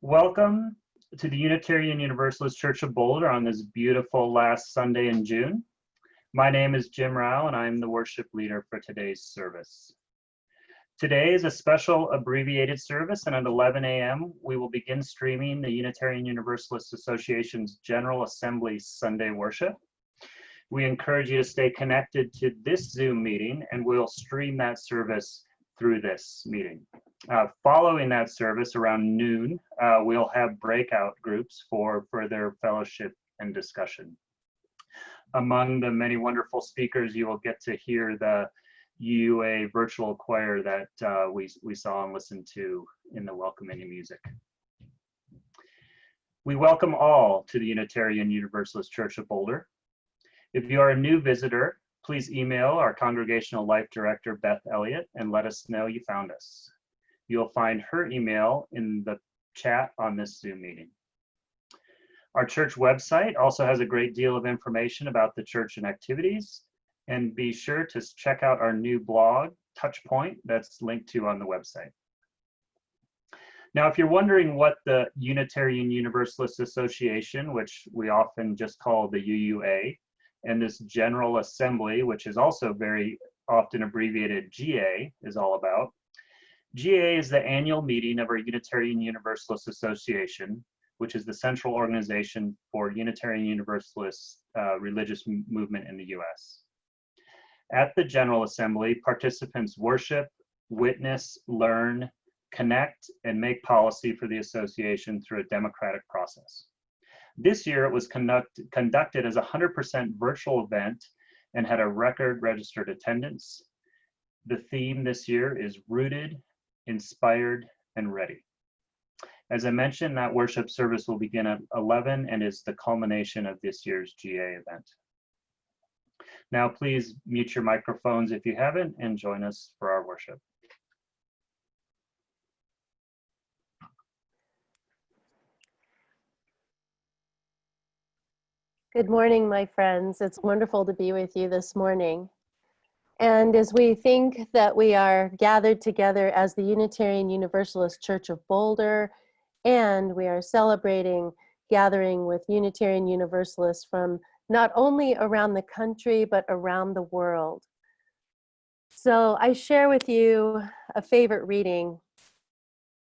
Welcome to the Unitarian Universalist Church of Boulder on this beautiful last Sunday in June. My name is Jim Rao and I'm the worship leader for today's service. Today is a special abbreviated service, and at 11 a.m. we will begin streaming the Unitarian Universalist Association's General Assembly Sunday worship. We encourage you to stay connected to this Zoom meeting, and we'll stream that service through this meeting. Following that service around noon, we'll have breakout groups for further fellowship and discussion. Among the many wonderful speakers, you will get to hear the UUA virtual choir that we saw and listened to in the welcoming music. We welcome all to the Unitarian Universalist Church of Boulder. If you are a new visitor, please email our Congregational Life Director, Beth Elliott, and let us know you found us. You'll find her email in the chat on this Zoom meeting. Our church website also has a great deal of information about the church and activities, and be sure to check out our new blog, Touchpoint, that's linked to on the website. Now, if you're wondering what the Unitarian Universalist Association, which we often just call the UUA, and this General Assembly, which is also very often abbreviated GA, is all about. GA is the annual meeting of our Unitarian Universalist Association, which is the central organization for Unitarian Universalist religious movement in the US. At the General Assembly, participants worship, witness, learn, connect, and make policy for the association through a democratic process. This year, it was conducted as a 100% virtual event and had a record registered attendance. The theme this year is Rooted, Inspired, and Ready. As I mentioned, that worship service will begin at 11 and is the culmination of this year's GA event. Now, please mute your microphones if you haven't and join us for our worship. Good morning, my friends. It's wonderful to be with you this morning. And as we think that we are gathered together as the Unitarian Universalist Church of Boulder, and we are celebrating gathering with Unitarian Universalists from not only around the country, but around the world. So I share with you a favorite reading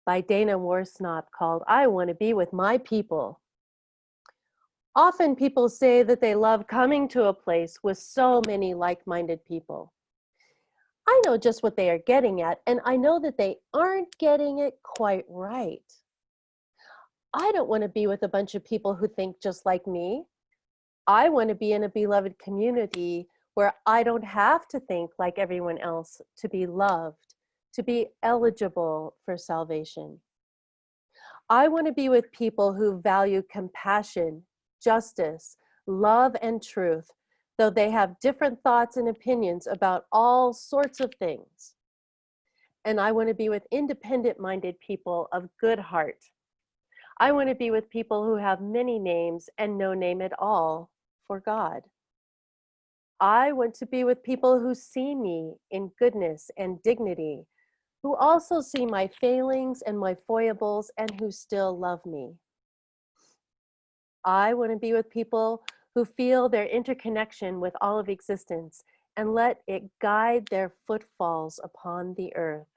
by Dana Worsnop called "I Want to Be with My People." Often people say that they love coming to a place with so many like-minded people. I know just what they are getting at, and I know that they aren't getting it quite right. I don't want to be with a bunch of people who think just like me. I want to be in a beloved community where I don't have to think like everyone else to be loved, to be eligible for salvation. I want to be with people who value compassion, justice, love, and truth, though they have different thoughts and opinions about all sorts of things. And I want to be with independent-minded people of good heart. I want to be with people who have many names and no name at all for God. I want to be with people who see me in goodness and dignity, who also see my failings and my foibles, and who still love me. I want to be with people who feel their interconnection with all of existence and let it guide their footfalls upon the earth.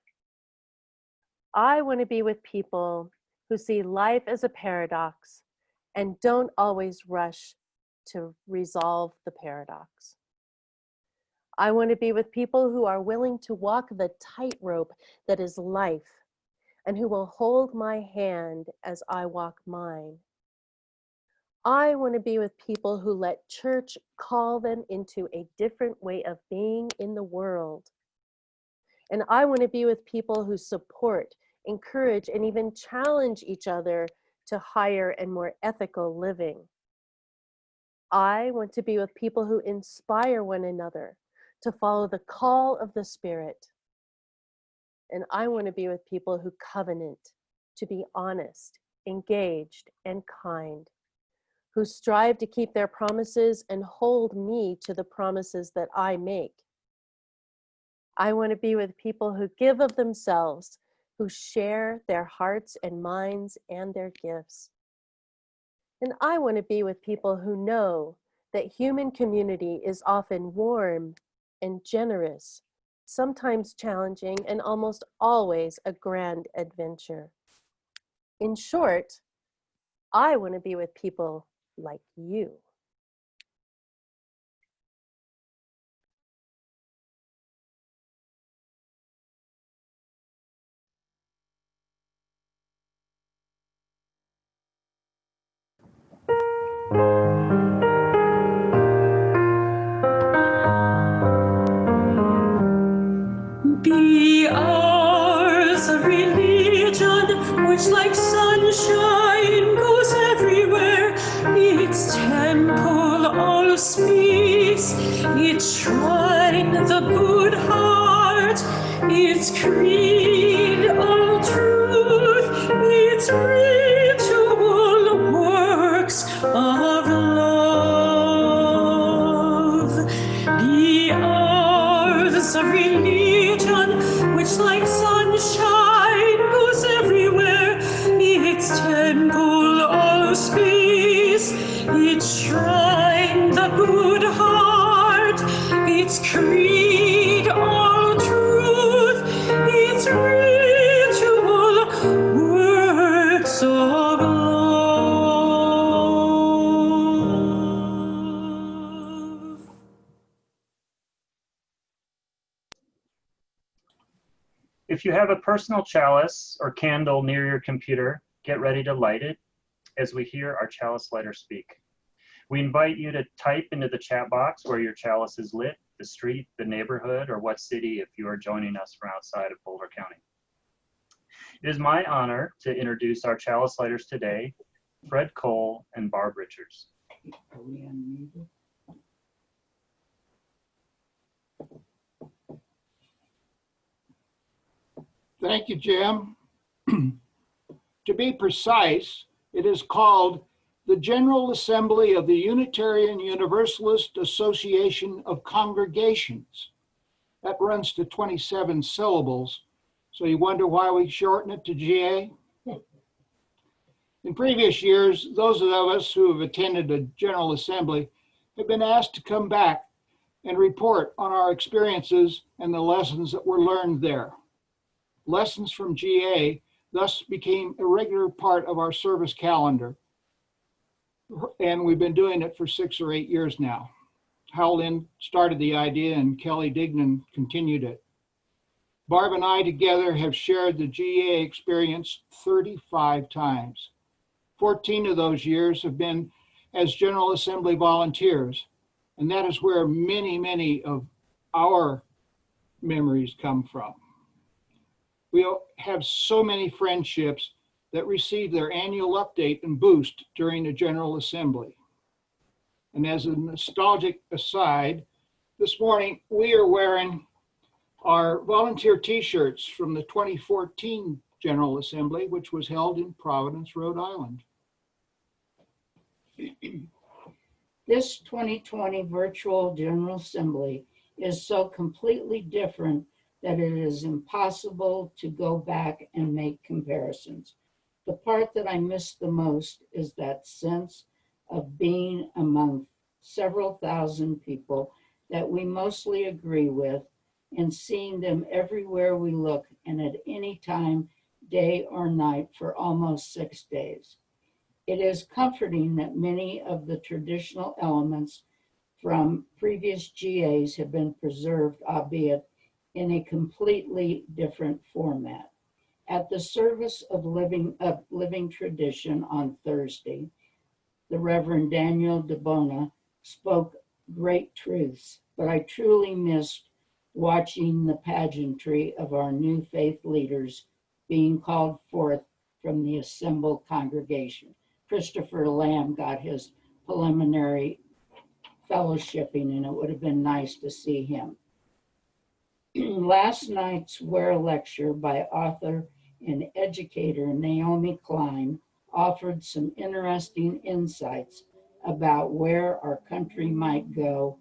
I want to be with people who see life as a paradox and don't always rush to resolve the paradox. I want to be with people who are willing to walk the tightrope that is life and who will hold my hand as I walk mine. I want to be with people who let church call them into a different way of being in the world. And I want to be with people who support, encourage, and even challenge each other to higher and more ethical living. I want to be with people who inspire one another to follow the call of the Spirit. And I want to be with people who covenant to be honest, engaged, and kind, who strive to keep their promises and hold me to the promises that I make. I want to be with people who give of themselves, who share their hearts and minds and their gifts. And I want to be with people who know that human community is often warm and generous, sometimes challenging, and almost always a grand adventure. In short, I want to be with people like you. Be ours a religion which like sunshine goes everywhere. Its temple all speaks, its shrine the good heart, its creed all truth, its ritual works of love. Be ours a religion which like sunshine goes everywhere. Its temple all speaks, its shrine the good heart, its creed all truth, its ritual works of love. If you have a personal chalice or candle near your computer, get ready to light it as we hear our chalice lighter speak. We invite you to type into the chat box where your chalice is lit, the street, the neighborhood, or what city if you are joining us from outside of Boulder County. It is my honor to introduce our chalice lighters today, Fred Cole and Barb Richards. Are we unmuted? Thank you, Jim. To be precise, it is called the General Assembly of the Unitarian Universalist Association of Congregations. That runs to 27 syllables, so you wonder why we shorten it to GA? In previous years, those of us who have attended a General Assembly have been asked to come back and report on our experiences and the lessons that were learned there. Lessons from GA thus became a regular part of our service calendar, and we've been doing it for 6 or 8 years now. Hal Lynn started the idea and Kelly Dignan continued it. Barb and I together have shared the GA experience 35 times. 14 of those years have been as General Assembly volunteers, and that is where many of our memories come from. We have so many friendships that receive their annual update and boost during the General Assembly. And as a nostalgic aside, this morning we are wearing our volunteer t-shirts from the 2014 General Assembly, which was held in Providence, Rhode Island. This 2020 virtual General Assembly is so completely different that it is impossible to go back and make comparisons. The part that I miss the most is that sense of being among several thousand people that we mostly agree with and seeing them everywhere we look and at any time, day or night for almost 6 days. It is comforting that many of the traditional elements from previous GAs have been preserved, albeit in a completely different format. At the service of living tradition on Thursday, the Reverend Daniel DeBona spoke great truths, but I truly missed watching the pageantry of our new faith leaders being called forth from the assembled congregation. Christopher Lamb got his preliminary fellowshipping, and it would have been nice to see him. Last night's Ware lecture by author and educator Naomi Klein offered some interesting insights about where our country might go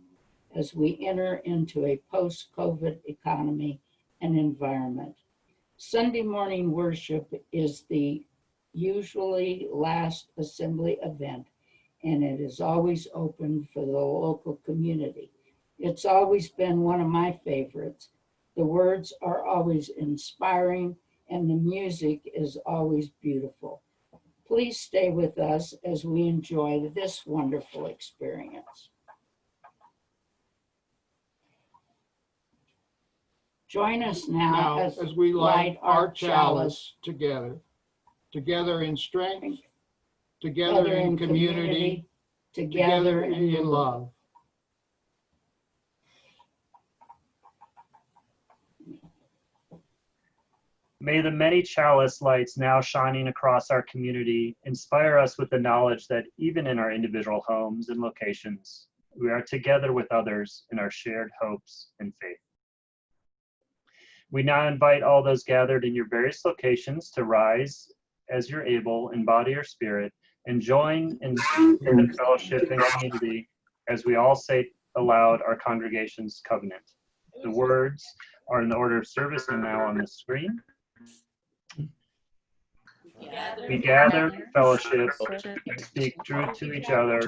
as we enter into a post-COVID economy and environment. Sunday morning worship is the usually last assembly event, and it is always open for the local community. It's always been one of my favorites. The words are always inspiring, and the music is always beautiful. Please stay with us as we enjoy this wonderful experience. Join us now as we light our chalice together, together in strength, together in community, together in love. May the many chalice lights now shining across our community inspire us with the knowledge that even in our individual homes and locations, we are together with others in our shared hopes and faith. We now invite all those gathered in your various locations to rise as you're able in body or spirit and join in the fellowship and community as we all say aloud our congregation's covenant. The words are in the order of service and now on the screen. We gather, fellowship, speak truth to each other,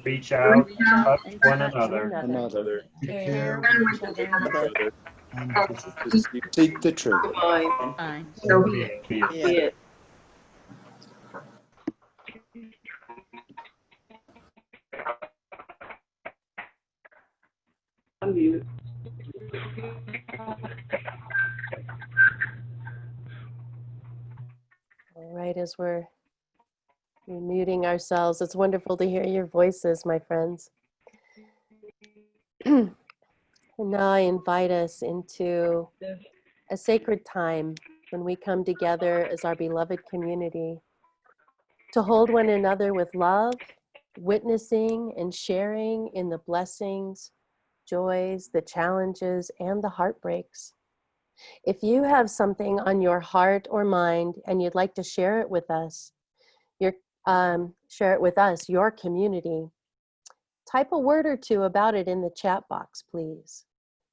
reach out, touch one another, care each other, and to seek the truth. so be it. All right, as we're muting ourselves, it's wonderful to hear your voices, my friends. And now I invite us into a sacred time when we come together as our beloved community to hold one another with love, witnessing and sharing in the blessings, joys, the challenges, and the heartbreaks. If you have something on your heart or mind and you'd like to share it with us, your community, type a word or two about it in the chat box, please.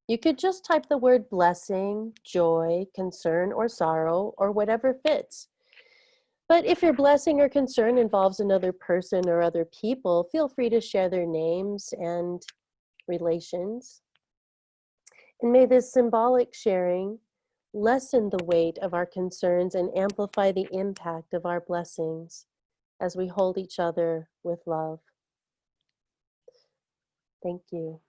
You could just type the word blessing, joy, concern, or sorrow, or whatever fits. But if your blessing or concern involves another person or other people, feel free to share their names and relations. And may this symbolic sharing lessen the weight of our concerns and amplify the impact of our blessings as we hold each other with love. Thank you.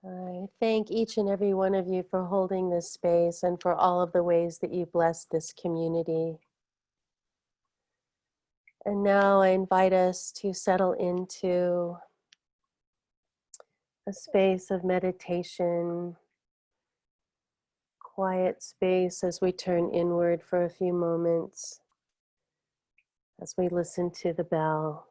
I thank each and every one of you for holding this space and for all of the ways that you bless this community. And now I invite us to settle into a space of meditation, quiet space as we turn inward for a few moments, as we listen to the bell.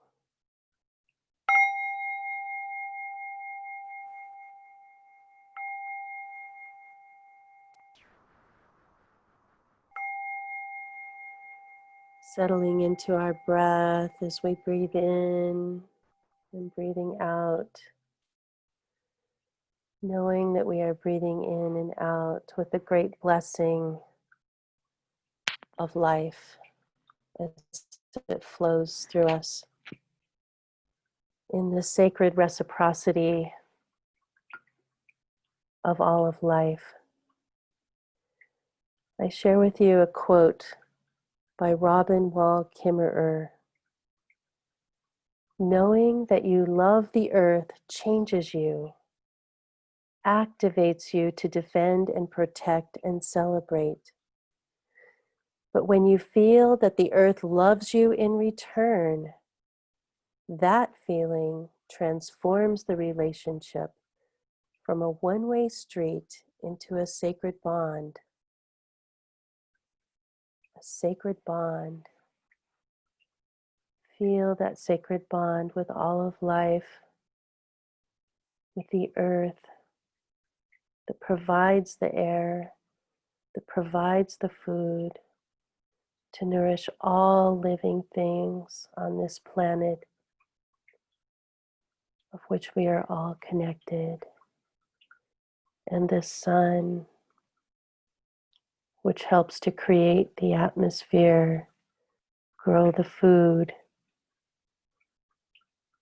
Settling into our breath as we breathe in and breathing out, knowing that we are breathing in and out with the great blessing of life as it flows through us in the sacred reciprocity of all of life. I share with you a quote by Robin Wall Kimmerer. Knowing that you love the earth changes you, activates you to defend and protect and celebrate. But when you feel that the earth loves you in return, that feeling transforms the relationship from a one-way street into a sacred bond. A sacred bond. Feel that sacred bond with all of life, with the earth that provides the air, that provides the food to nourish all living things on this planet of which we are all connected. And the sun, which helps to create the atmosphere, grow the food,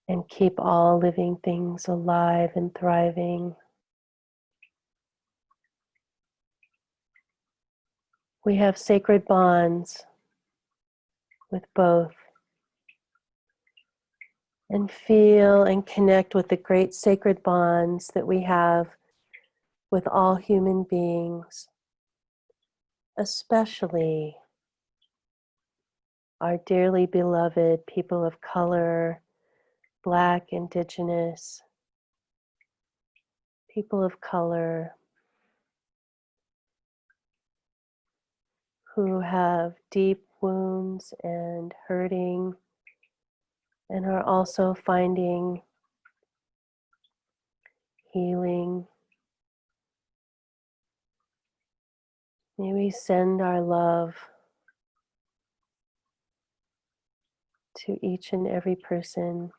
and keep all living things alive and thriving. We have sacred bonds with both, and feel and connect with the great sacred bonds that we have with all human beings, especially our dearly beloved people of color, Black, Indigenous, people of color who have deep wounds and hurting and are also finding healing. May we send our love to each and every person,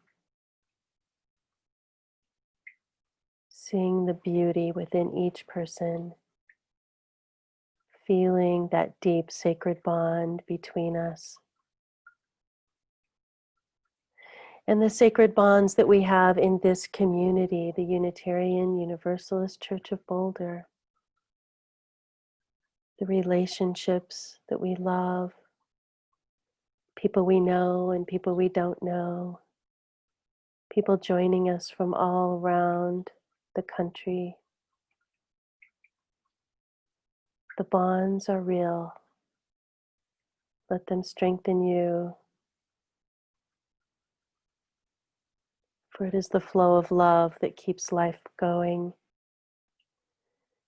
seeing the beauty within each person, feeling that deep sacred bond between us. And the sacred bonds that we have in this community, the Unitarian Universalist Church of Boulder, the relationships that we love, people we know and people we don't know, people joining us from all around the country. The bonds are real. Let them strengthen you. For it is the flow of love that keeps life going.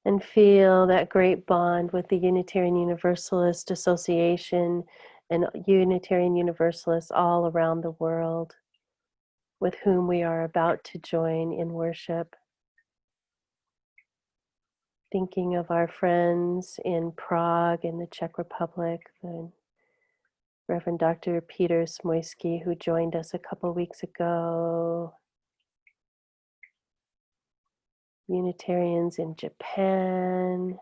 And feel that great bond with the Unitarian Universalist Association and Unitarian Universalists all around the world, with whom we are about to join in worship. Thinking of our friends in Prague in the Czech Republic, the Reverend Dr. Peter Smoysky, who joined us a couple weeks ago. Unitarians in Japan,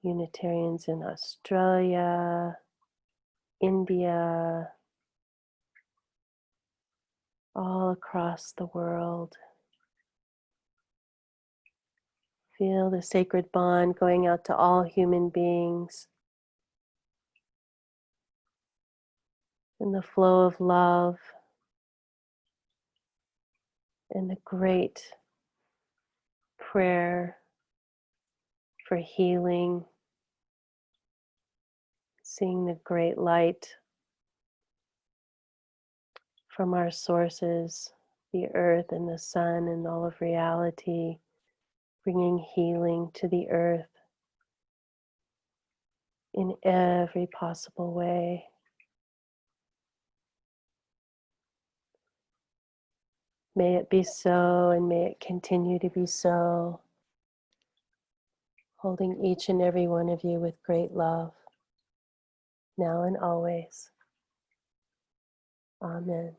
Unitarians in Australia, India, all across the world. Feel the sacred bond going out to all human beings. And the flow of love and the great prayer for healing, seeing the great light from our sources, the earth and the sun and all of reality, bringing healing to the earth, in every possible way. May it be so, and may it continue to be so. Holding each and every one of you with great love, now and always. Amen.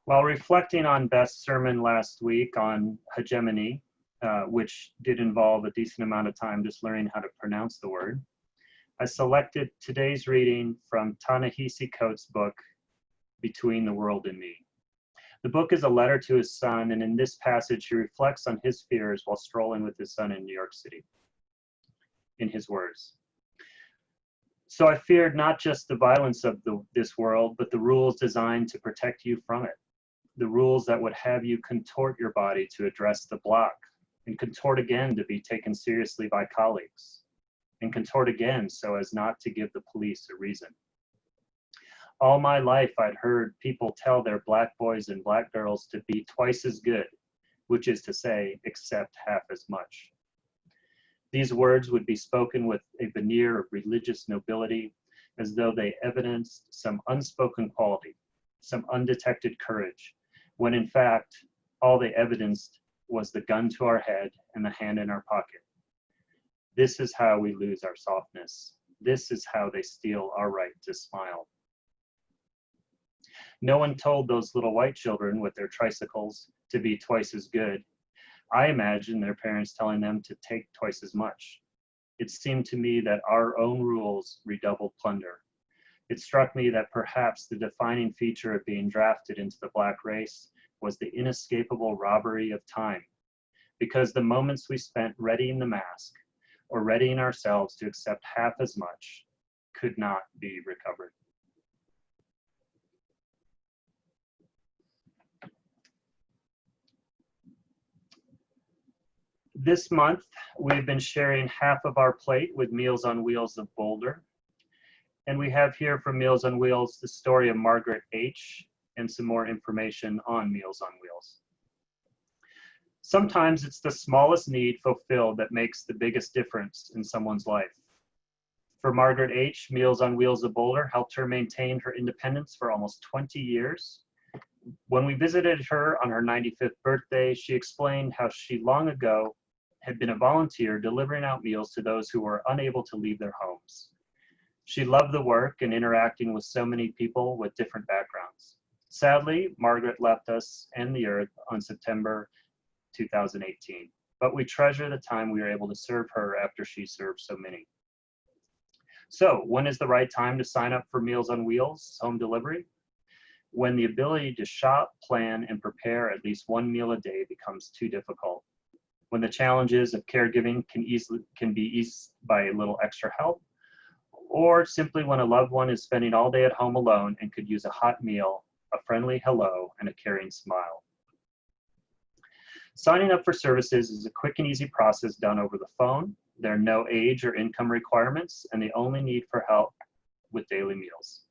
While reflecting on Beth's sermon last week on hegemony, which did involve a decent amount of time just learning how to pronounce the word, I selected today's reading from Ta-Nehisi Coates' book, Between the World and Me. The book is a letter to his son, and in this passage, he reflects on his fears while strolling with his son in New York City. In his words, "So I feared not just the violence of this world, but the rules designed to protect you from it. The rules that would have you contort your body to address the block, and contort again to be taken seriously by colleagues, and contort again so as not to give the police a reason. All my life I'd heard people tell their black boys and black girls to be twice as good, which is to say, accept half as much. These words would be spoken with a veneer of religious nobility, as though they evidenced some unspoken quality, some undetected courage, when in fact, all they evidenced was the gun to our head and the hand in our pocket. This is how we lose our softness. This is how they steal our right to smile. No one told those little white children with their tricycles to be twice as good. I imagine their parents telling them to take twice as much. It seemed to me that our own rules redoubled plunder. It struck me that perhaps the defining feature of being drafted into the black race was the inescapable robbery of time, because the moments we spent readying the mask or readying ourselves to accept half as much could not be recovered." This month, we've been sharing half of our plate with Meals on Wheels of Boulder. And we have here from Meals on Wheels the story of Margaret H. and some more information on Meals on Wheels. Sometimes it's the smallest need fulfilled that makes the biggest difference in someone's life. For Margaret H., Meals on Wheels of Boulder helped her maintain her independence for almost 20 years. When we visited her on her 95th birthday, she explained how she long ago had been a volunteer delivering out meals to those who were unable to leave their homes. She loved the work and interacting with so many people with different backgrounds. Sadly, Margaret left us and the earth on September 2018, but we treasure the time we were able to serve her after she served so many. So, when is the right time to sign up for Meals on Wheels home delivery? When the ability to shop, plan, and prepare at least one meal a day becomes too difficult. When the challenges of caregiving can be eased by a little extra help, or simply when a loved one is spending all day at home alone and could use a hot meal, a friendly hello, and a caring smile. Signing up for services is a quick and easy process done over the phone. There are no age or income requirements, and the only need for help with daily meals.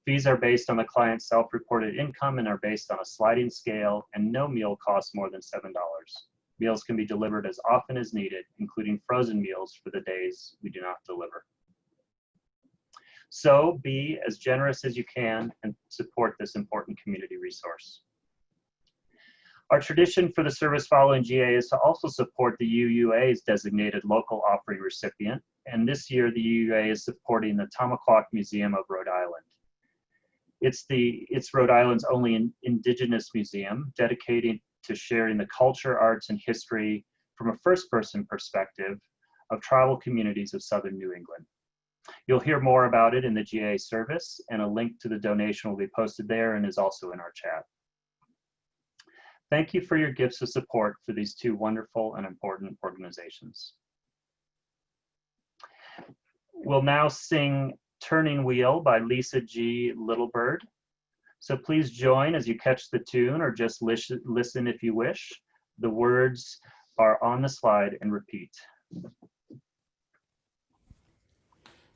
Fees are based on the client's self-reported income and are based on a sliding scale, and no meal costs more than $7. Meals can be delivered as often as needed, including frozen meals for the days we do not deliver. So be as generous as you can and support this important community resource. Our tradition for the service following GA is to also support the UUA's designated local offering recipient, and this year the UUA is supporting the Tamaquag Museum of Rhode Island. It's Rhode Island's only indigenous museum, dedicated to sharing the culture, arts, and history from a first-person perspective of tribal communities of southern New England. You'll hear more about it in the GA service, and a link to the donation will be posted there and is also in our chat. Thank you for your gifts of support for these two wonderful and important organizations. We'll now sing Turning Wheel by Lisa G. Littlebird. So please join as you catch the tune, or just listen if you wish. The words are on the slide and repeat.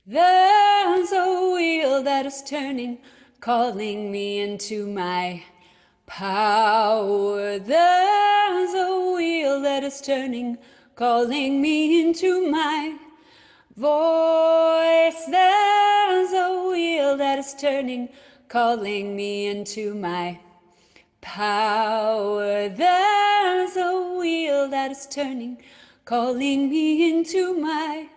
There's a wheel that is turning, calling me into my power. There's a wheel that is turning, calling me into my voice. There's a wheel that is turning, calling me into my power. There's a wheel that is turning, calling me into my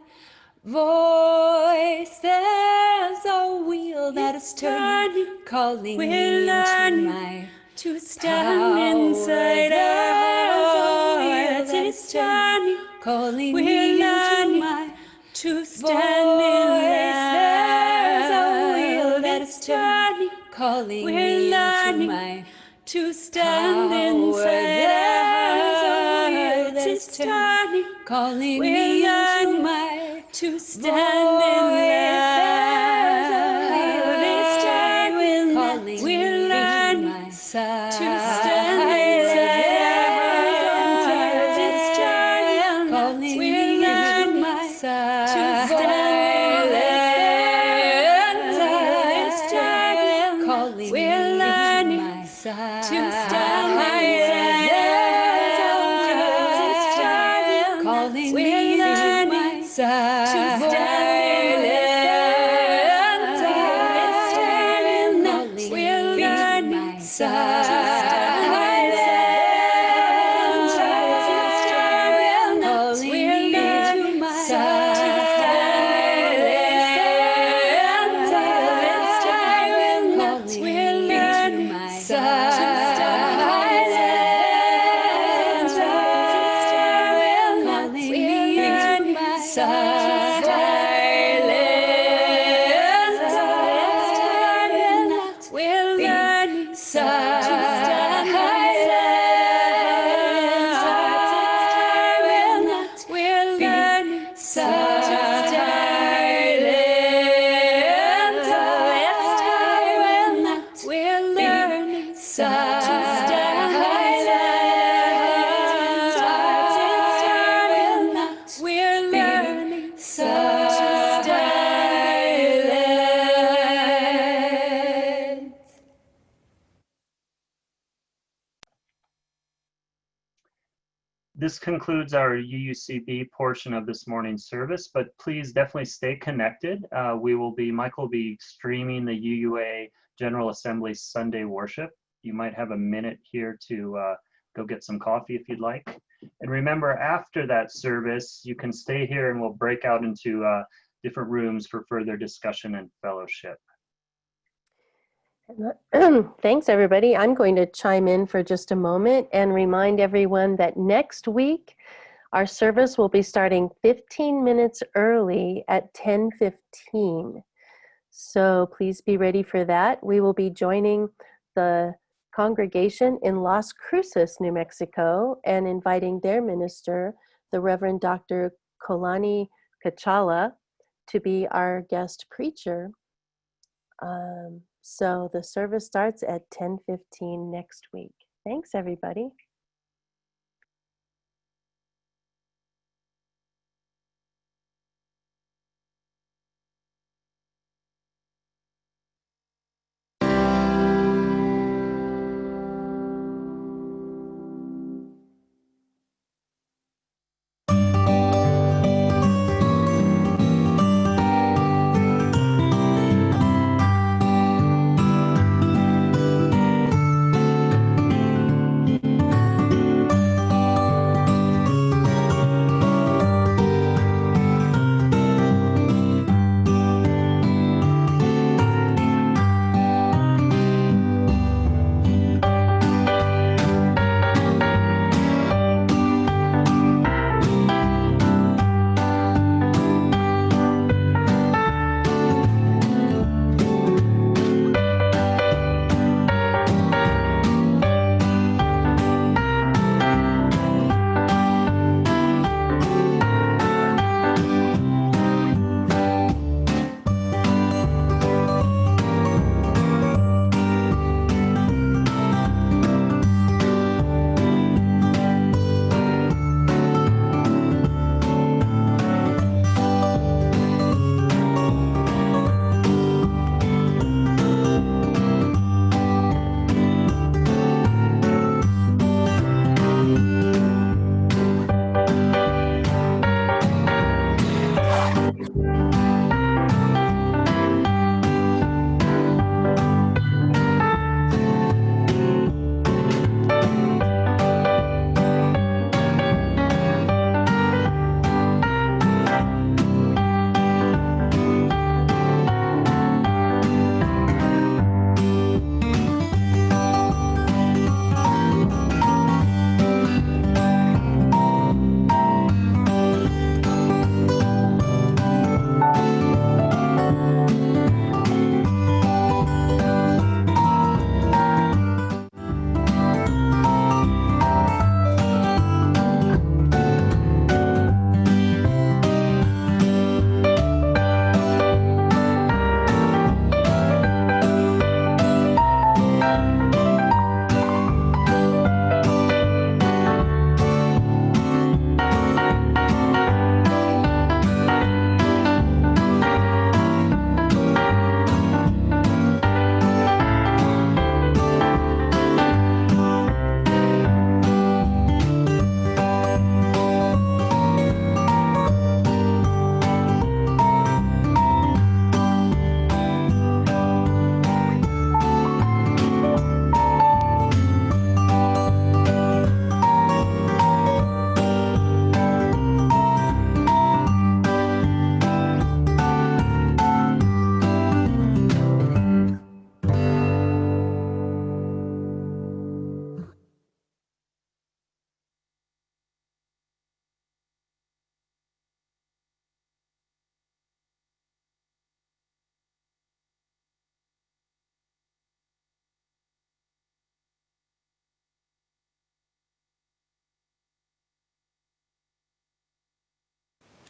voice. There's a wheel that is turning, calling me into my to stand inside our hearts. It's turning, calling me into my to stand in. There's a wheel that is turning, calling me into my to stand inside our hearts. It's turning, calling me into my to stand in. There's a wheel calling me into my side. To stand inside. Calling me into my side. To stand inside. Calling me into my side. To stand inside. Calling me into my side. To stand inside. We're learning side. This concludes our UUCB portion of this morning's service, but please definitely stay connected. Michael will be streaming the UUA General Assembly Sunday worship. You might have a minute here to go get some coffee if you'd like. And remember, after that service, you can stay here and we'll break out into different rooms for further discussion and fellowship. Thanks, everybody. I'm going to chime in for just a moment and remind everyone that next week, our service will be starting 15 minutes early at 10:15. So please be ready for that. We will be joining the congregation in Las Cruces, New Mexico, and inviting their minister, the Reverend Dr. Kolani Kachala, to be our guest preacher. So the service starts at 10:15 next week. Thanks, everybody.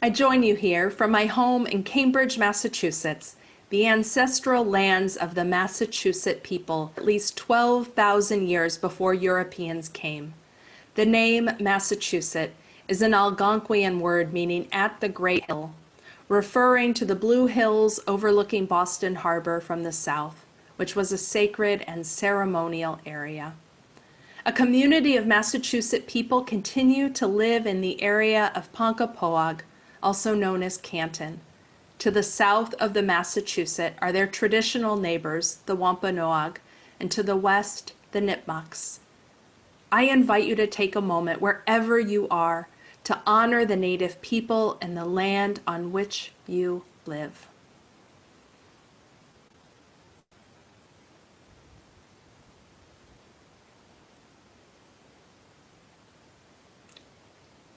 I join you here from my home in Cambridge, Massachusetts, the ancestral lands of the Massachusetts people at least 12,000 years before Europeans came. The name Massachusetts is an Algonquian word meaning at the Great Hill, referring to the blue hills overlooking Boston Harbor from the south, which was a sacred and ceremonial area. A community of Massachusetts people continue to live in the area of Tamaquag, also known as Canton. To the south of the Massachusetts are their traditional neighbors, the Wampanoag, and to the west, the Nipmucks. I invite you to take a moment wherever you are to honor the Native people and the land on which you live.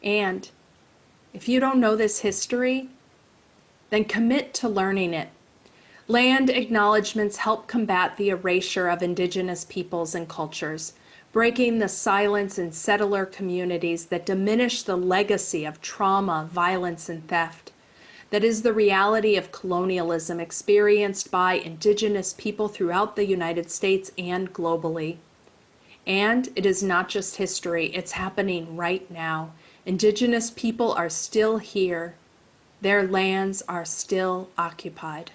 And if you don't know this history, then commit to learning it. Land acknowledgements help combat the erasure of Indigenous peoples and cultures, breaking the silence in settler communities that diminish the legacy of trauma, violence, and theft. That is the reality of colonialism experienced by Indigenous people throughout the United States and globally. And it is not just history, it's happening right now. Indigenous people are still here. Their lands are still occupied.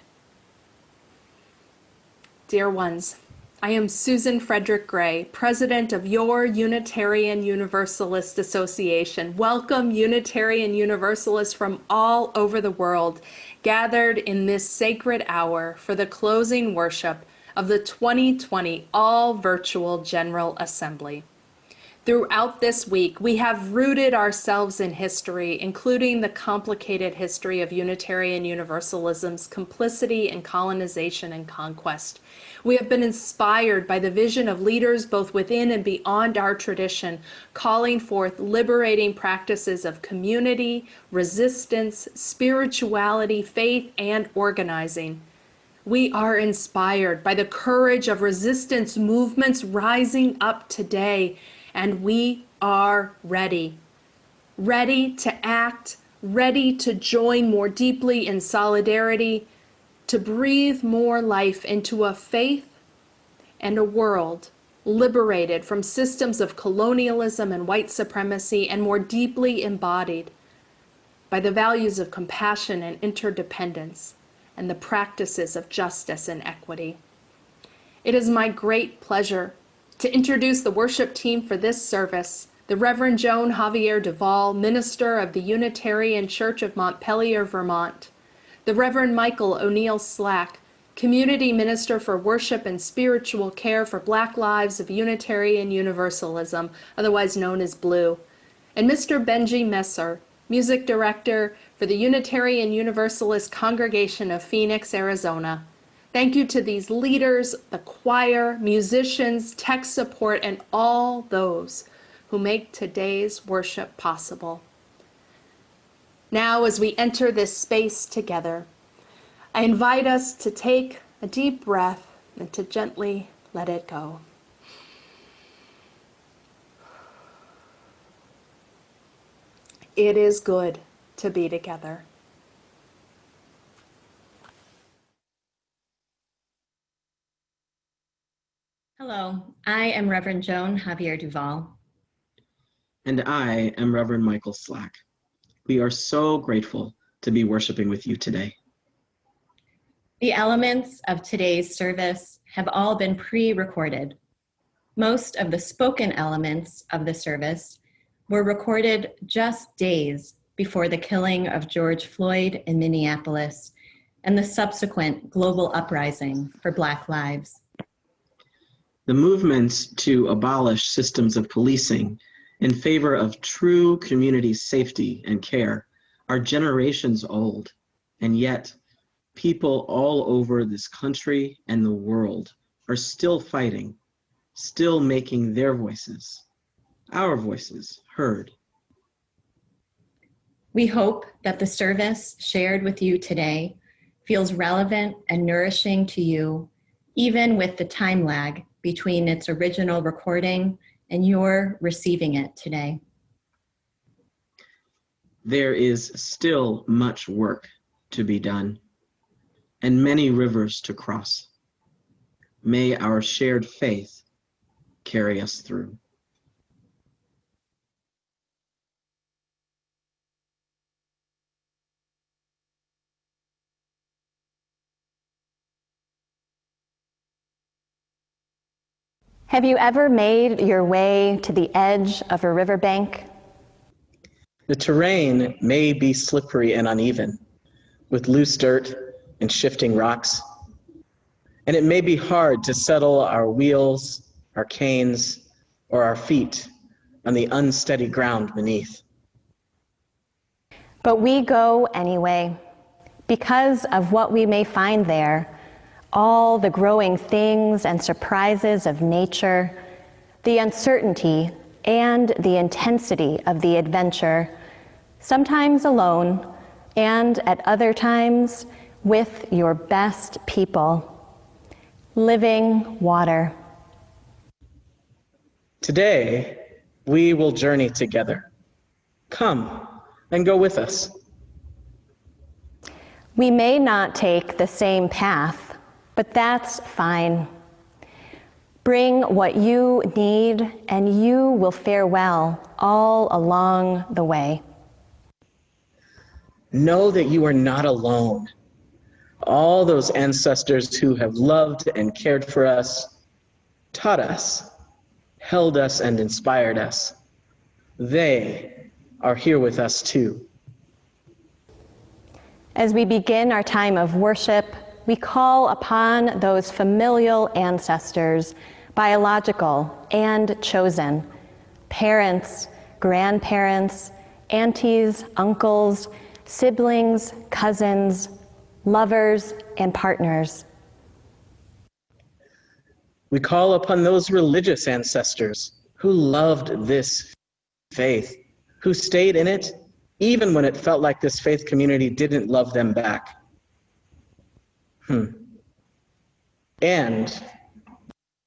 Dear ones, I am Susan Frederick Gray, president of your Unitarian Universalist Association. Welcome Unitarian Universalists from all over the world, gathered in this sacred hour for the closing worship of the 2020 all-virtual General Assembly. Throughout this week, we have rooted ourselves in history, including the complicated history of Unitarian Universalism's complicity in colonization and conquest. We have been inspired by the vision of leaders both within and beyond our tradition, calling forth liberating practices of community, resistance, spirituality, faith, and organizing. We are inspired by the courage of resistance movements rising up today, and we are ready. Ready to act, ready to join more deeply in solidarity, to breathe more life into a faith and a world liberated from systems of colonialism and white supremacy and more deeply embodied by the values of compassion and interdependence and the practices of justice and equity. It is my great pleasure to introduce the worship team for this service, the Reverend Joan Javier Duval, minister of the Unitarian Church of Montpelier, Vermont, the Reverend Michael O'Neill Slack, community minister for worship and spiritual care for Black Lives of Unitarian Universalism, otherwise known as BLUE, and Mr. Benji Messer, music director for the Unitarian Universalist Congregation of Phoenix, Arizona. Thank you to these leaders, the choir, musicians, tech support, and all those who make today's worship possible. Now, as we enter this space together, I invite us to take a deep breath and to gently let it go. It is good to be together. Hello, I am Reverend Joan Javier Duval. And I am Reverend Michael Slack. We are so grateful to be worshiping with you today. The elements of today's service have all been pre-recorded. Most of the spoken elements of the service were recorded just days before the killing of George Floyd in Minneapolis and the subsequent global uprising for Black lives. The movements to abolish systems of policing in favor of true community safety and care are generations old, and yet people all over this country and the world are still fighting, still making their voices, our voices, heard. We hope that the service shared with you today feels relevant and nourishing to you, even with the time lag between its original recording and your receiving it today. there is still much work to be done and many rivers to cross. May our shared faith carry us through. Have you ever made your way to the edge of a riverbank? The terrain may be slippery and uneven, with loose dirt and shifting rocks. And it may be hard to settle our wheels, our canes, or our feet on the unsteady ground beneath. But we go anyway, because of what we may find there, all the growing things and surprises of nature, the uncertainty and the intensity of the adventure, sometimes alone, and at other times with your best people. Living water. Today, we will journey together. Come and go with us. We may not take the same path, but that's fine. Bring what you need, and you will fare well all along the way. Know that you are not alone. All those ancestors who have loved and cared for us, taught us, held us, and inspired us, they are here with us too. As we begin our time of worship, we call upon those familial ancestors, biological and chosen, parents, grandparents, aunties, uncles, siblings, cousins, lovers, and partners. We call upon those religious ancestors who loved this faith, who stayed in it even when it felt like this faith community didn't love them back. And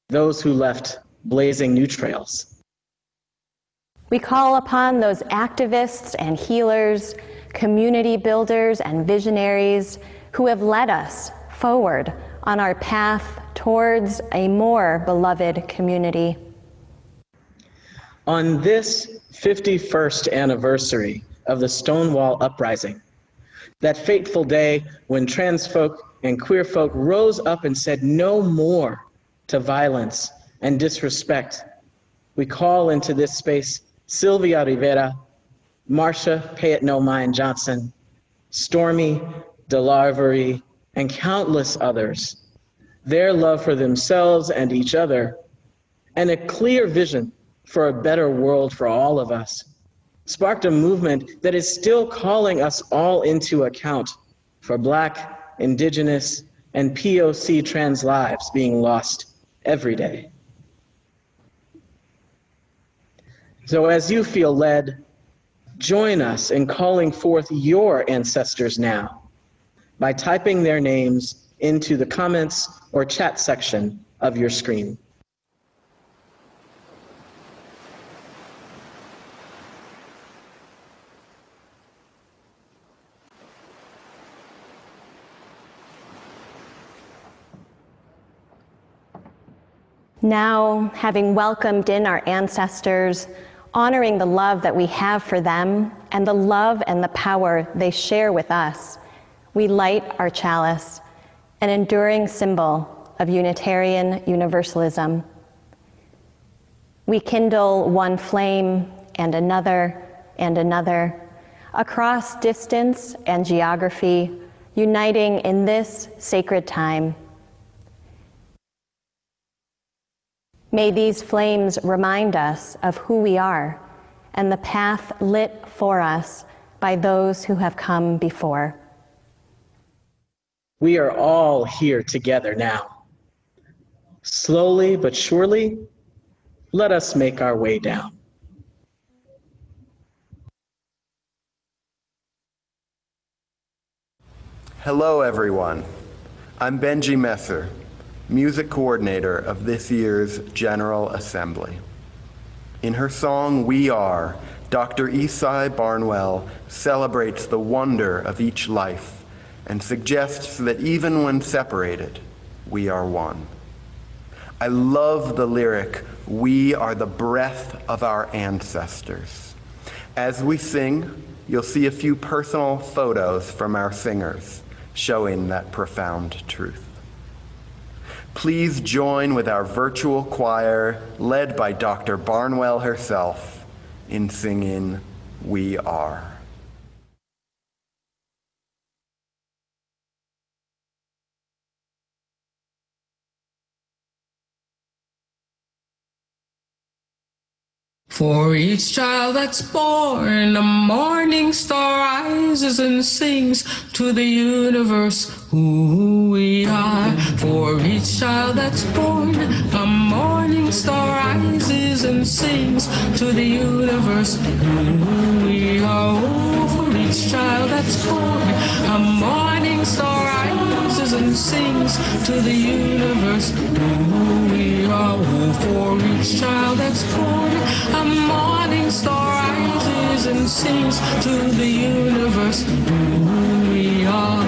those who left blazing new trails. We call upon those activists and healers, community builders and visionaries who have led us forward on our path towards a more beloved community. On this 51st anniversary of the Stonewall Uprising, that fateful day when trans folk and queer folk rose up and said no more to violence and disrespect, we call into this space Sylvia Rivera, Marcia Payette No Mind Johnson, Stormy DeLarvery, and countless others. Their love for themselves and each other, and a clear vision for a better world for all of us, sparked a movement that is still calling us all into account for Black, Indigenous, and POC trans lives being lost every day. So as you feel led, join us in calling forth your ancestors now by typing their names into the comments or chat section of your screen. Now, having welcomed in our ancestors, honoring the love that we have for them and the love and the power they share with us, we light our chalice, an enduring symbol of Unitarian Universalism. We kindle one flame and another, across distance and geography, uniting in this sacred time. May these flames remind us of who we are and the path lit for us by those who have come before. We are all here together now. Slowly but surely, let us make our way down. Hello, everyone. I'm Benji Messer, music coordinator of this year's General Assembly. In her song, We Are, Dr. Esai Barnwell celebrates the wonder of each life and suggests that even when separated, we are one. I love the lyric, "We are the breath of our ancestors." As we sing, you'll see a few personal photos from our singers showing that profound truth. Please join with our virtual choir, led by Dr. Barnwell herself, in singing "We Are." For each child that's born, a morning star rises and sings to the universe who we are. For each child that's born, a morning star rises and sings to the universe who we are. Oh, for each child that's born, a morning star rises and sings to the universe who we are. Oh, for each child that's born, a morning star rises and sings to the universe who we are.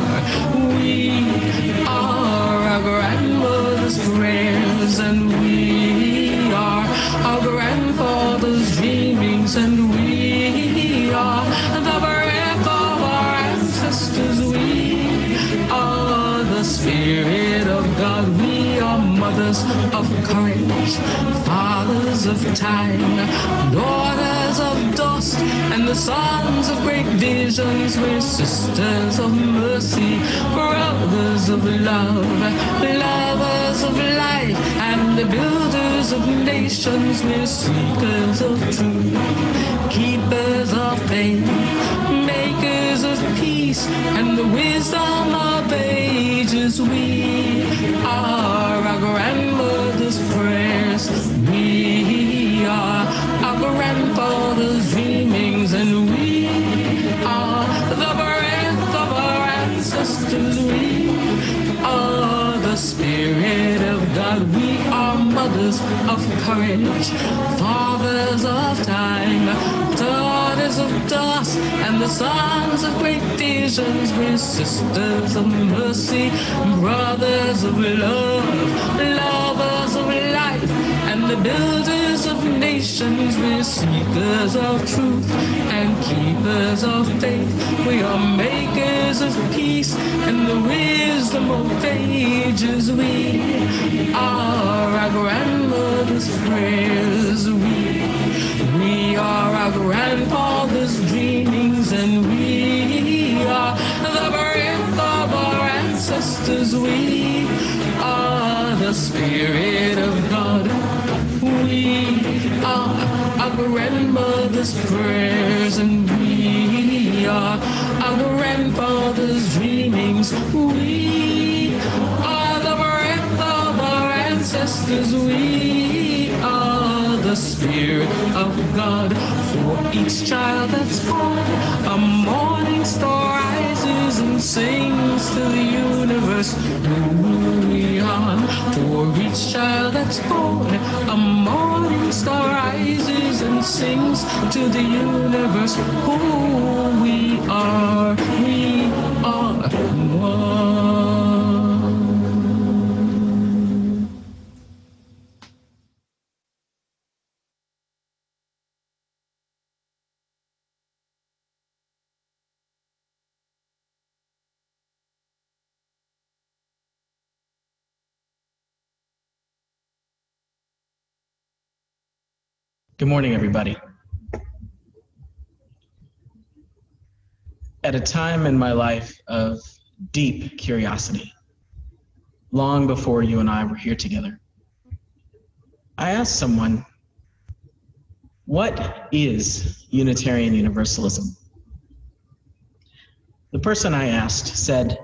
We are our grandmother's prayers, and we are our grandfather's dreamings, and we are the breath of our ancestors. We are the Spirit of God. We are mothers of courage, fathers of time, daughters of dust, and the sons of great visions. We're sisters of mercy, brothers of love, lovers of life, and the builders of nations. We're seekers of truth, keepers of faith, makers of peace, and the wisdom of ages. We are our grandmother's prayers. We are our grandfather's dreamings, and we are the breath of our ancestors. We are the Spirit of God. We are mothers of courage, fathers of time, daughters of dust, and the sons of great visions. We're sisters of mercy, brothers of love, lovers of life, and the builders of nations. We're seekers of truth and keepers of faith. We are makers of peace and the wisdom of ages. We are our grandmother's prayers. We are our grandfather's dreamings, and we are the breath of our ancestors. We are the Spirit of God. We are our grandmother's prayers, and we are our grandfather's dreamings. We are the breath of our ancestors. We are the Spirit of God. For each child that's born, a morning star rises and sings to the universe who we are. For each child that's born, a morning star rises and sings to the universe who we are. We are one. Good morning, everybody. At a time in my life of deep curiosity, long before you and I were here together, I asked someone, what is Unitarian Universalism? The person I asked said,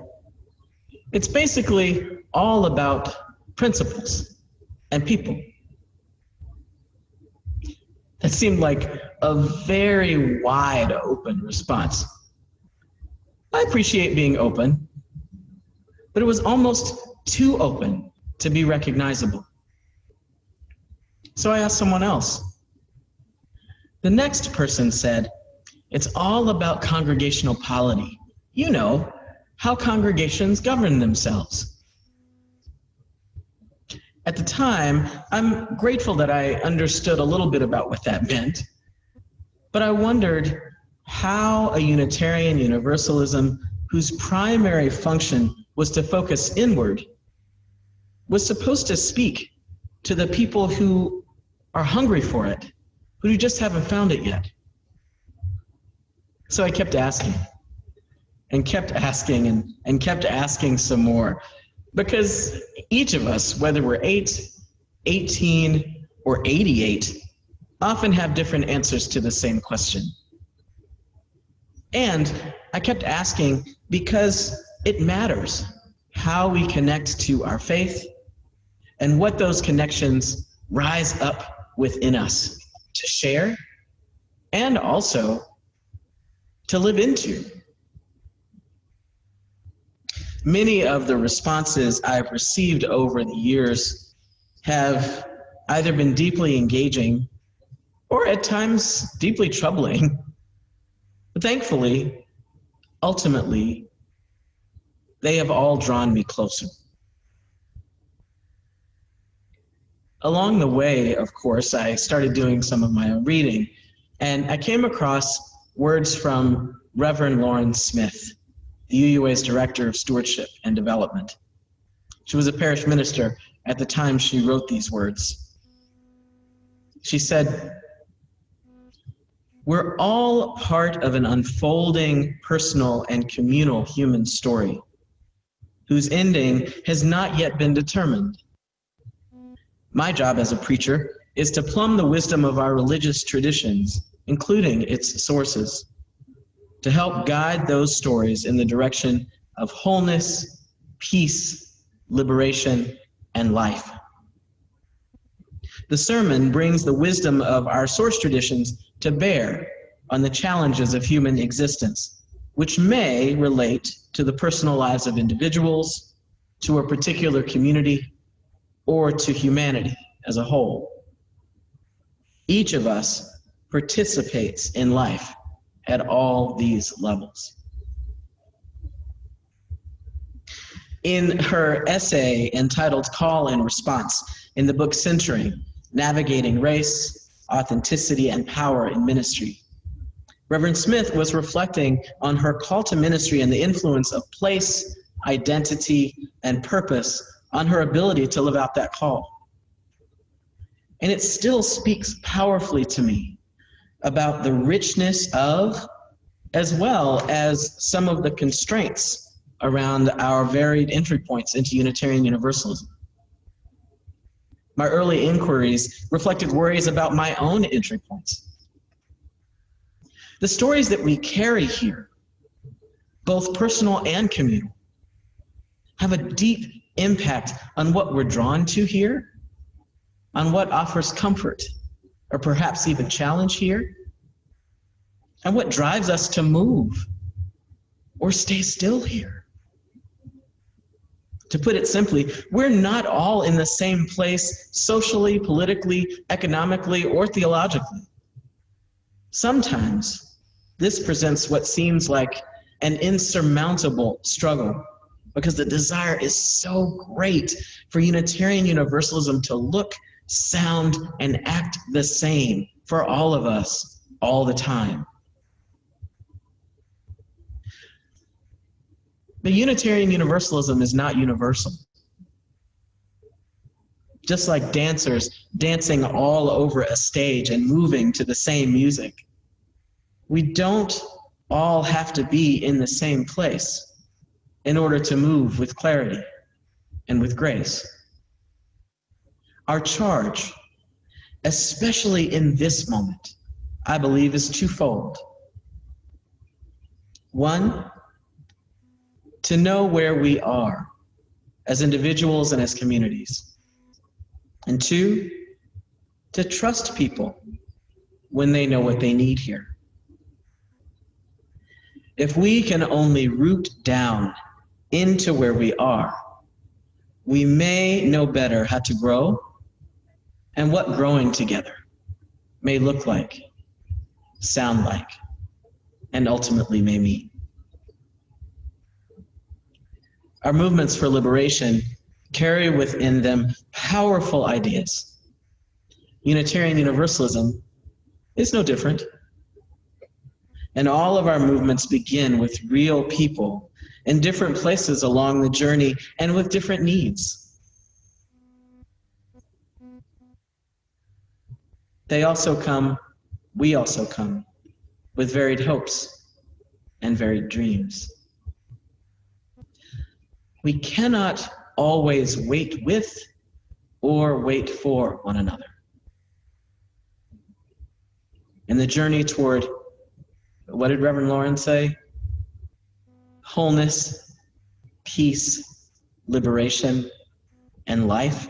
it's basically all about principles and people. That seemed like a very wide open response. I appreciate being open, but it was almost too open to be recognizable. So I asked someone else, The next person said, "It's all about congregational polity. You know, how congregations govern themselves." At the time, I'm grateful that I understood a little bit about what that meant, but I wondered how a Unitarian Universalism whose primary function was to focus inward was supposed to speak to the people who are hungry for it, who just haven't found it yet. So I kept asking and kept asking and kept asking some more, because each of us, whether we're 8, 18, or 88, often have different answers to the same question. And I kept asking because it matters how we connect to our faith and what those connections rise up within us to share and also to live into. Many of the responses I've received over the years have either been deeply engaging or at times deeply troubling. But thankfully, ultimately, they have all drawn me closer. Along the way, of course, I started doing some of my own reading, and I came across words from Reverend Lauren Smith, the UUA's Director of Stewardship and Development. She was a parish minister at the time she wrote these words. She said, "We're all part of an unfolding personal and communal human story whose ending has not yet been determined. My job as a preacher is to plumb the wisdom of our religious traditions, including its sources, to help guide those stories in the direction of wholeness, peace, liberation, and life. The sermon brings the wisdom of our source traditions to bear on the challenges of human existence, which may relate to the personal lives of individuals, to a particular community, or to humanity as a whole. Each of us participates in life at all these levels." In her essay entitled Call and Response in the book Centering, Navigating Race, Authenticity, and Power in Ministry, Reverend Smith was reflecting on her call to ministry and the influence of place, identity, and purpose on her ability to live out that call. And it still speaks powerfully to me about the richness of, as well as some of the constraints around our varied entry points into Unitarian Universalism. My early inquiries reflected worries about my own entry points. The stories that we carry here, both personal and communal, have a deep impact on what we're drawn to here, on what offers comfort, or perhaps even challenge here, and what drives us to move or stay still here. To put it simply, we're not all in the same place socially, politically, economically, or theologically. Sometimes this presents what seems like an insurmountable struggle because the desire is so great for Unitarian Universalism to look, sound, and act the same for all of us all the time. But Unitarian Universalism is not universal. Just like dancers dancing all over a stage and moving to the same music, we don't all have to be in the same place in order to move with clarity and with grace. Our charge, especially in this moment, I believe is twofold. One, to know where we are as individuals and as communities. And two, to trust people when they know what they need here. If we can only root down into where we are, we may know better how to grow and what growing together may look like. sound like, and ultimately may mean. Our movements for liberation carry within them powerful ideas. Unitarian Universalism is no different. And all of our movements begin with real people in different places along the journey and with different needs. They also come, we also come, with varied hopes and varied dreams. We cannot always wait with or wait for one another. In the journey toward, what did Reverend Lauren say? Wholeness, peace, liberation, and life.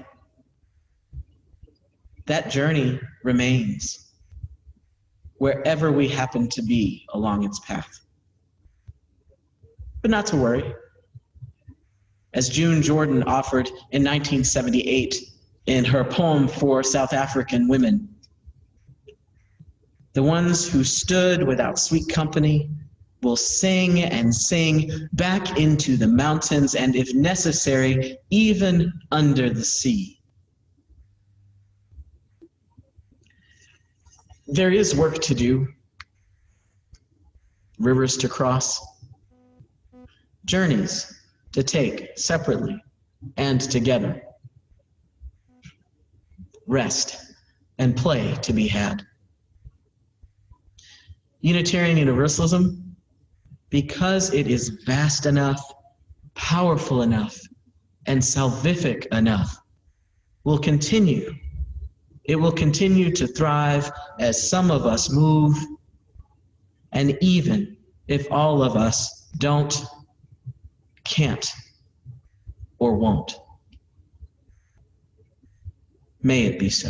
That journey remains wherever we happen to be along its path. But not to worry. As June Jordan offered in 1978 in her poem for South African women, the ones who stood without sweet company will sing and sing back into the mountains and, if necessary, even under the sea. There is work to do, rivers to cross, journeys to take separately and together, rest and play to be had. Unitarian Universalism, because it is vast enough, powerful enough, and salvific enough, will continue. It will continue to thrive as some of us move, and even if all of us don't, can't, or won't. May it be so.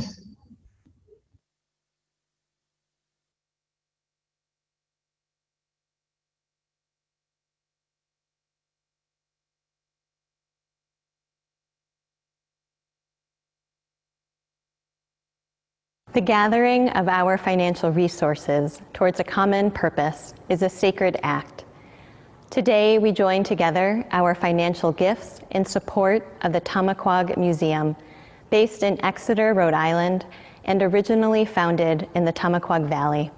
The gathering of our financial resources towards a common purpose is a sacred act. Today, we join together our financial gifts in support of the Tamaquag Museum, based in Exeter, Rhode Island, and originally founded in the Tamaquag Valley.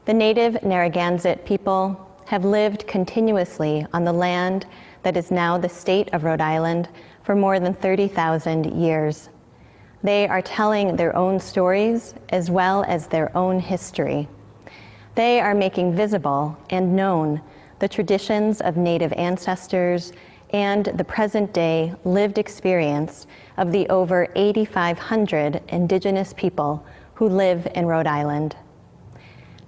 The native Narragansett people have lived continuously on the land that is now the state of Rhode Island for more than 30,000 years. They are telling their own stories as well as their own history. They are making visible and known the traditions of Native ancestors and the present-day lived experience of the over 8,500 Indigenous people who live in Rhode Island.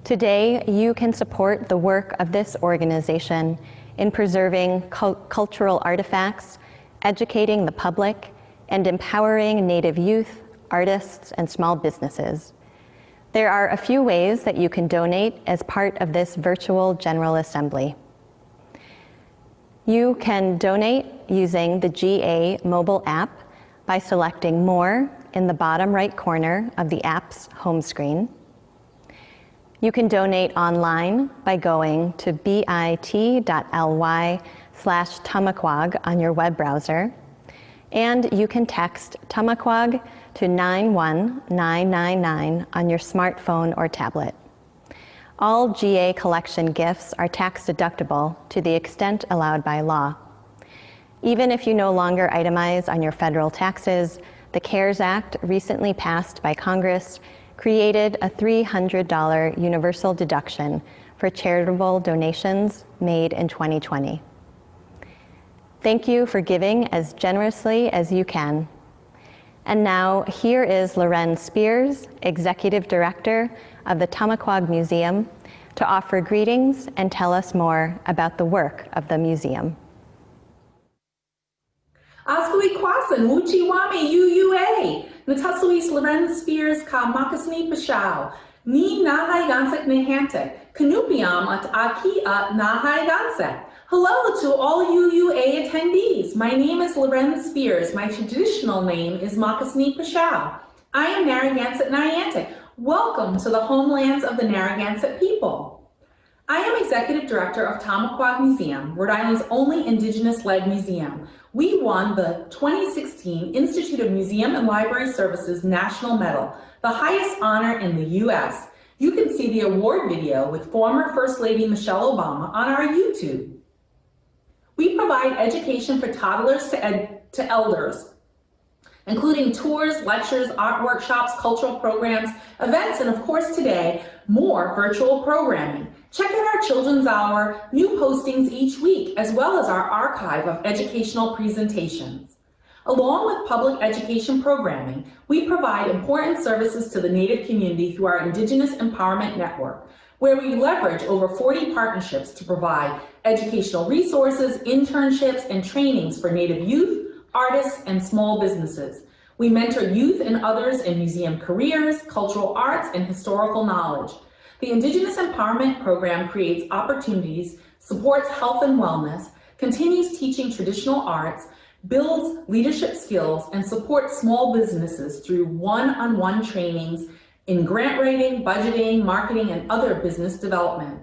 Today, you can support the work of this organization in preserving cultural artifacts, educating the public, and empowering Native youth, artists, and small businesses. There are a few ways that you can donate as part of this virtual General Assembly. You can donate using the GA mobile app by selecting More in the bottom right corner of the app's home screen. You can donate online by going to bit.ly/Tamaquag on your web browser. And you can text Tamaquag to 91999 on your smartphone or tablet. All GA collection gifts are tax deductible to the extent allowed by law. Even if you no longer itemize on your federal taxes, the CARES Act, recently passed by Congress, created a $300 universal deduction for charitable donations made in 2020. Thank you for giving as generously as you can. And now, here is Loren Spears, Executive Director of the Tamaquag Museum, to offer greetings and tell us more about the work of the museum. Ascui Kwasan, Wuchi Wami, UUA, Natasuis Loren Spears, Ka Makasni Pashao, Ni Nahai Gansek Nehantek, Kanupiam at Aki at Nahai Gansek. Hello to all UUA attendees. My name is Loren Spears. My traditional name is Makasni Pashao. I am Narragansett Niantic. Welcome to the homelands of the Narragansett people. I am Executive Director of Tamaquag Museum, Rhode Island's only Indigenous-led museum. We won the 2016 Institute of Museum and Library Services National Medal, the highest honor in the U.S. You can see the award video with former First Lady Michelle Obama on our YouTube. We provide education for toddlers to elders, including tours, lectures, art workshops, cultural programs, events, and of course today, more virtual programming. Check out our Children's Hour, new postings each week, as well as our archive of educational presentations. Along with public education programming, we provide important services to the Native community through our Indigenous Empowerment Network, where we leverage over 40 partnerships to provide educational resources, internships, and trainings for Native youth, artists, and small businesses. We mentor youth and others in museum careers, cultural arts, and historical knowledge. The Indigenous Empowerment Program creates opportunities, supports health and wellness, continues teaching traditional arts, builds leadership skills, and supports small businesses through one-on-one trainings in grant writing, budgeting, marketing, and other business development.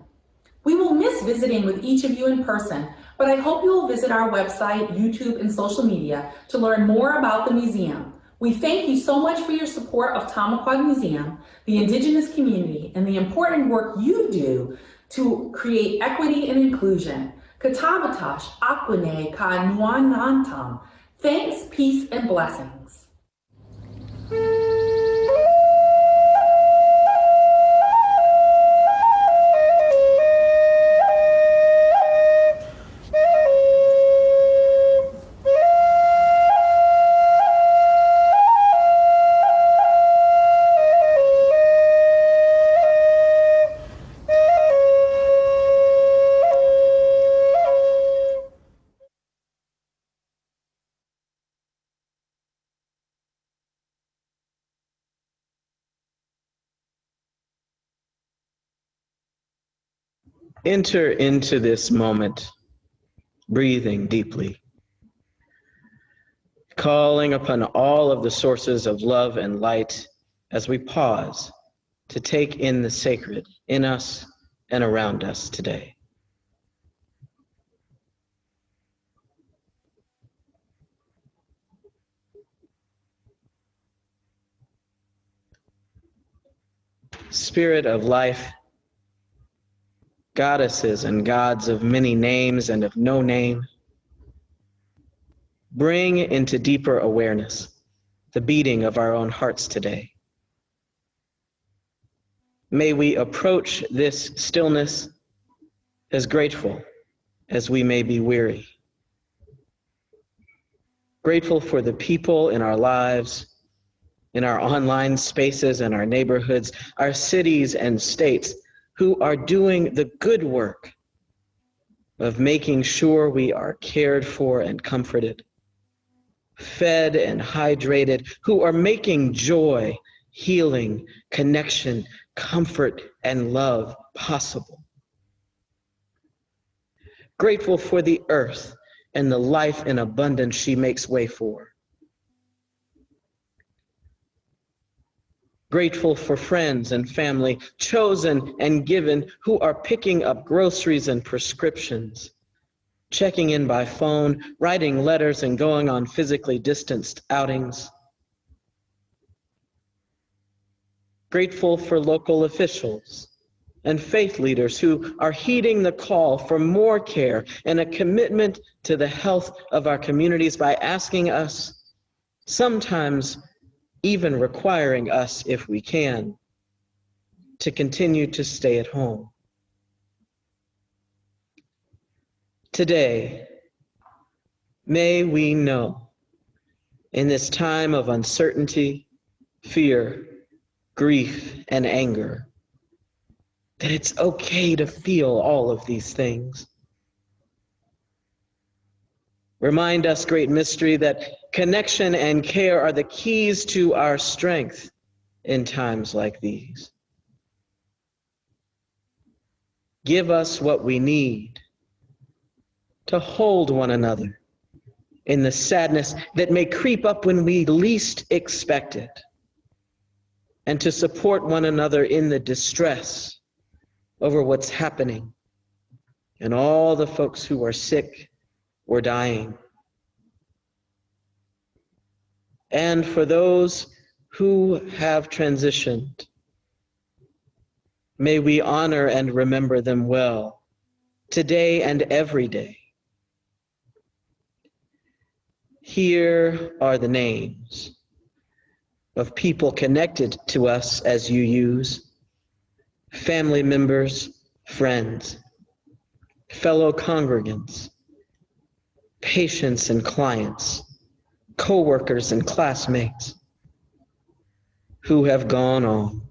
We will miss visiting with each of you in person, but I hope you will visit our website, YouTube, and social media to learn more about the museum. We thank you so much for your support of Tamaquag Museum, the Indigenous community, and the important work you do to create equity and inclusion. Katavatash, Aquane, Ka Nuanantam. Thanks, peace, and blessings. Enter into this moment, breathing deeply, calling upon all of the sources of love and light as we pause to take in the sacred in us and around us today. Spirit of life, goddesses and gods of many names and of no name, bring into deeper awareness the beating of our own hearts today. May we approach this stillness as grateful as we may be weary. Grateful for the people in our lives, in our online spaces and our neighborhoods, our cities and states, who are doing the good work of making sure we are cared for and comforted, fed and hydrated, who are making joy, healing, connection, comfort, and love possible. Grateful for the earth and the life in abundance she makes way for. Grateful for friends and family, chosen and given, who are picking up groceries and prescriptions, checking in by phone, writing letters, and going on physically distanced outings. Grateful for local officials and faith leaders who are heeding the call for more care and a commitment to the health of our communities by asking us, sometimes even requiring us, if we can, to continue to stay at home. Today, may we know, in this time of uncertainty, fear, grief, and anger, that it's okay to feel all of these things. Remind us, great mystery, that connection and care are the keys to our strength in times like these. Give us what we need to hold one another in the sadness that may creep up when we least expect it, and to support one another in the distress over what's happening and all the folks who are sick or dying. And for those who have transitioned, may we honor and remember them well, today and every day. Here are the names of people connected to us as UUs, family members, friends, fellow congregants, patients and clients, co-workers and classmates who have gone on.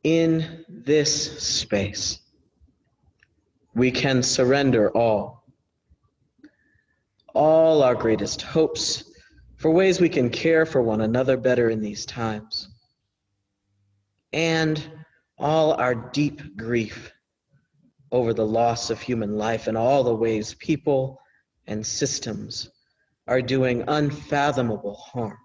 In this space, we can surrender all our greatest hopes for ways we can care for one another better in these times, and all our deep grief over the loss of human life and all the ways people and systems are doing unfathomable harm.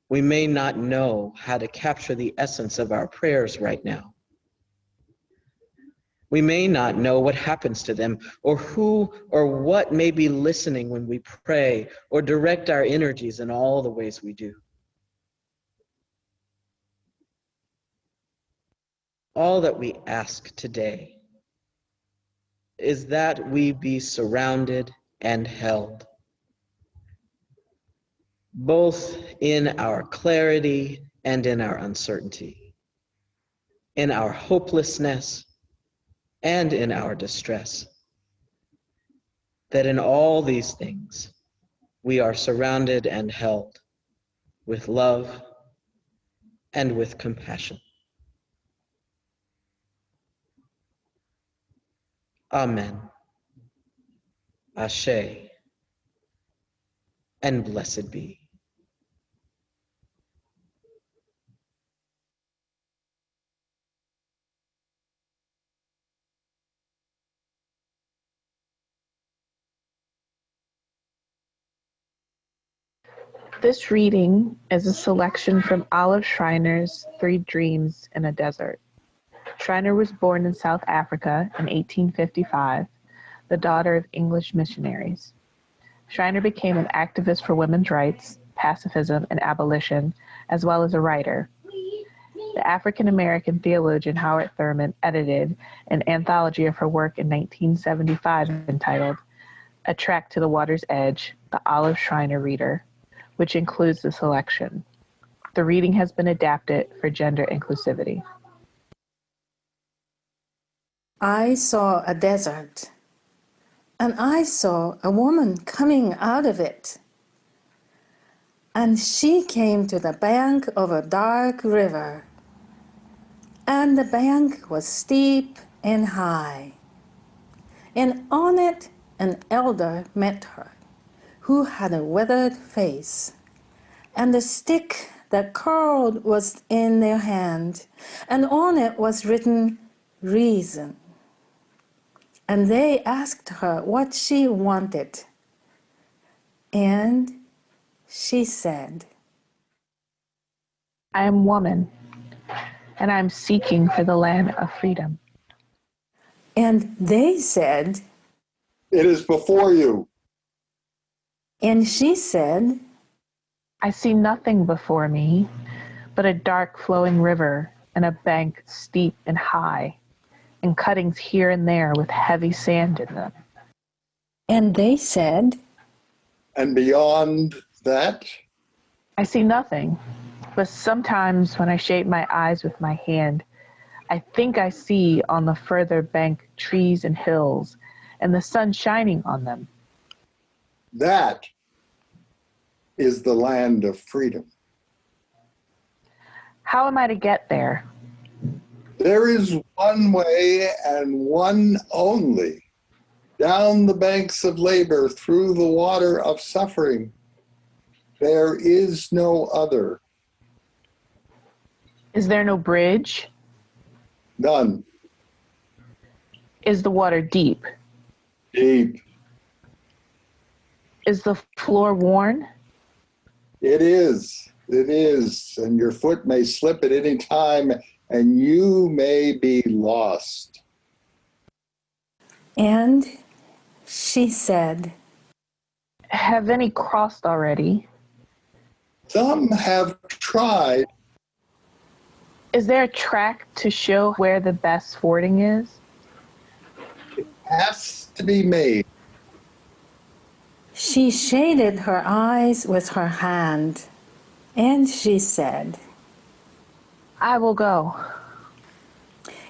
We may not know how to capture the essence of our prayers right now. We may not know what happens to them, or who or what may be listening when we pray or direct our energies in all the ways we do. All that we ask today is that we be surrounded and held, both in our clarity and in our uncertainty. in our hopelessness, and in our distress. That in all these things, we are surrounded and held with love and with compassion. Amen. Ashe, and blessed be. This reading is a selection from Olive Schreiner's 3 Dreams in a Desert. Schreiner was born in South Africa in 1855, the daughter of English missionaries. Schreiner became an activist for women's rights, pacifism, and abolition, as well as a writer. The African-American theologian Howard Thurman edited an anthology of her work in 1975 entitled A Track to the Water's Edge, The Olive Schreiner Reader, which includes the selection. The reading has been adapted for gender inclusivity. I saw a desert, and I saw a woman coming out of it. And she came to the bank of a dark river, and the bank was steep and high. And on it an elder met her, who had a withered face, and the stick that curled was in their hand, and on it was written, Reason. And they asked her what she wanted. And she said, I am woman, and I am seeking for the land of freedom. And they said, It is before you. And she said, I see nothing before me but a dark flowing river and a bank steep and high, and cuttings here and there with heavy sand in them. And they said, And beyond that? I see nothing, but sometimes when I shade my eyes with my hand, I think I see on the further bank trees and hills, and the sun shining on them. That is the land of freedom. How am I to get there? There is one way and one only, down the banks of labor, through the water of suffering. There is no other. Is there no bridge? None. Is the water deep? Deep. Is the floor worn? It is. It is. And your foot may slip at any time, and you may be lost. And she said, Have any crossed already? Some have tried. Is there a track to show where the best fording is? It has to be made. She shaded her eyes with her hand, and she said, I will go.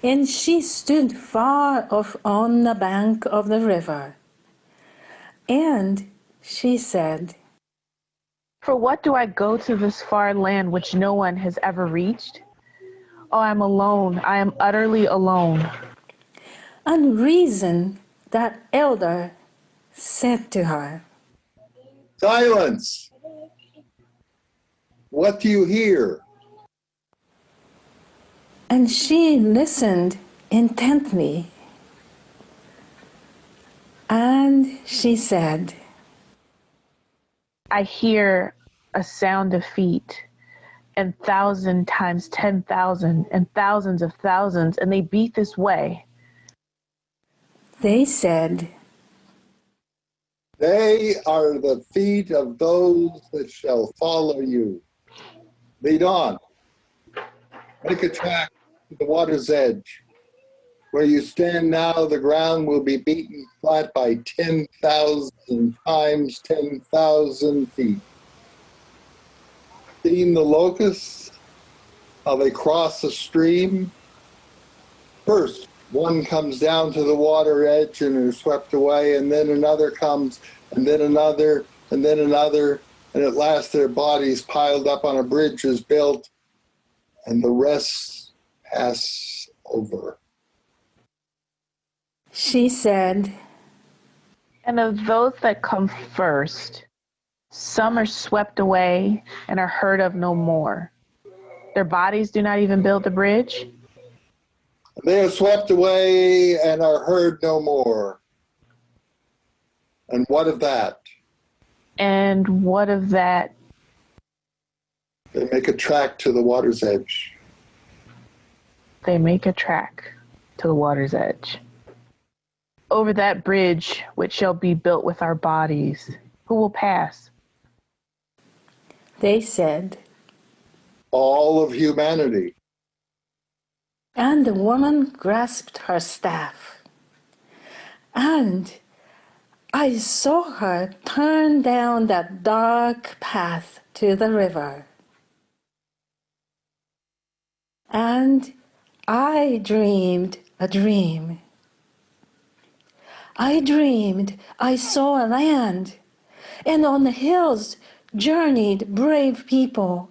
And she stood far off on the bank of the river. And she said, For what do I go to this far land which no one has ever reached? Oh, I'm alone. I am utterly alone. And Reason, that elder, said to her, Silence! What do you hear? And she listened intently. And she said, I hear a sound of feet, and 1,000 times 10,000, and thousands of thousands, and they beat this way. They said, They are the feet of those that shall follow you. Lead on. Make a track to the water's edge. Where you stand now, the ground will be beaten flat by 10,000 times 10,000 feet. Seen the locusts, how they cross a stream, First, one comes down to the water edge and is swept away, and then another comes, and then another, and then another, and at last their bodies piled up on a bridge is built, and the rest pass over. She said, And of those that come first, some are swept away and are heard of no more. Their bodies do not even build the bridge. They are swept away and are heard no more. And what of that? And what of that? They make a track to the water's edge. They make a track to the water's edge. Over that bridge which shall be built with our bodies, who will pass? They said, All of humanity. and the woman grasped her staff. And I saw her turn down that dark path to the river. And I dreamed a dream. I dreamed I saw a land, and on the hills journeyed brave people,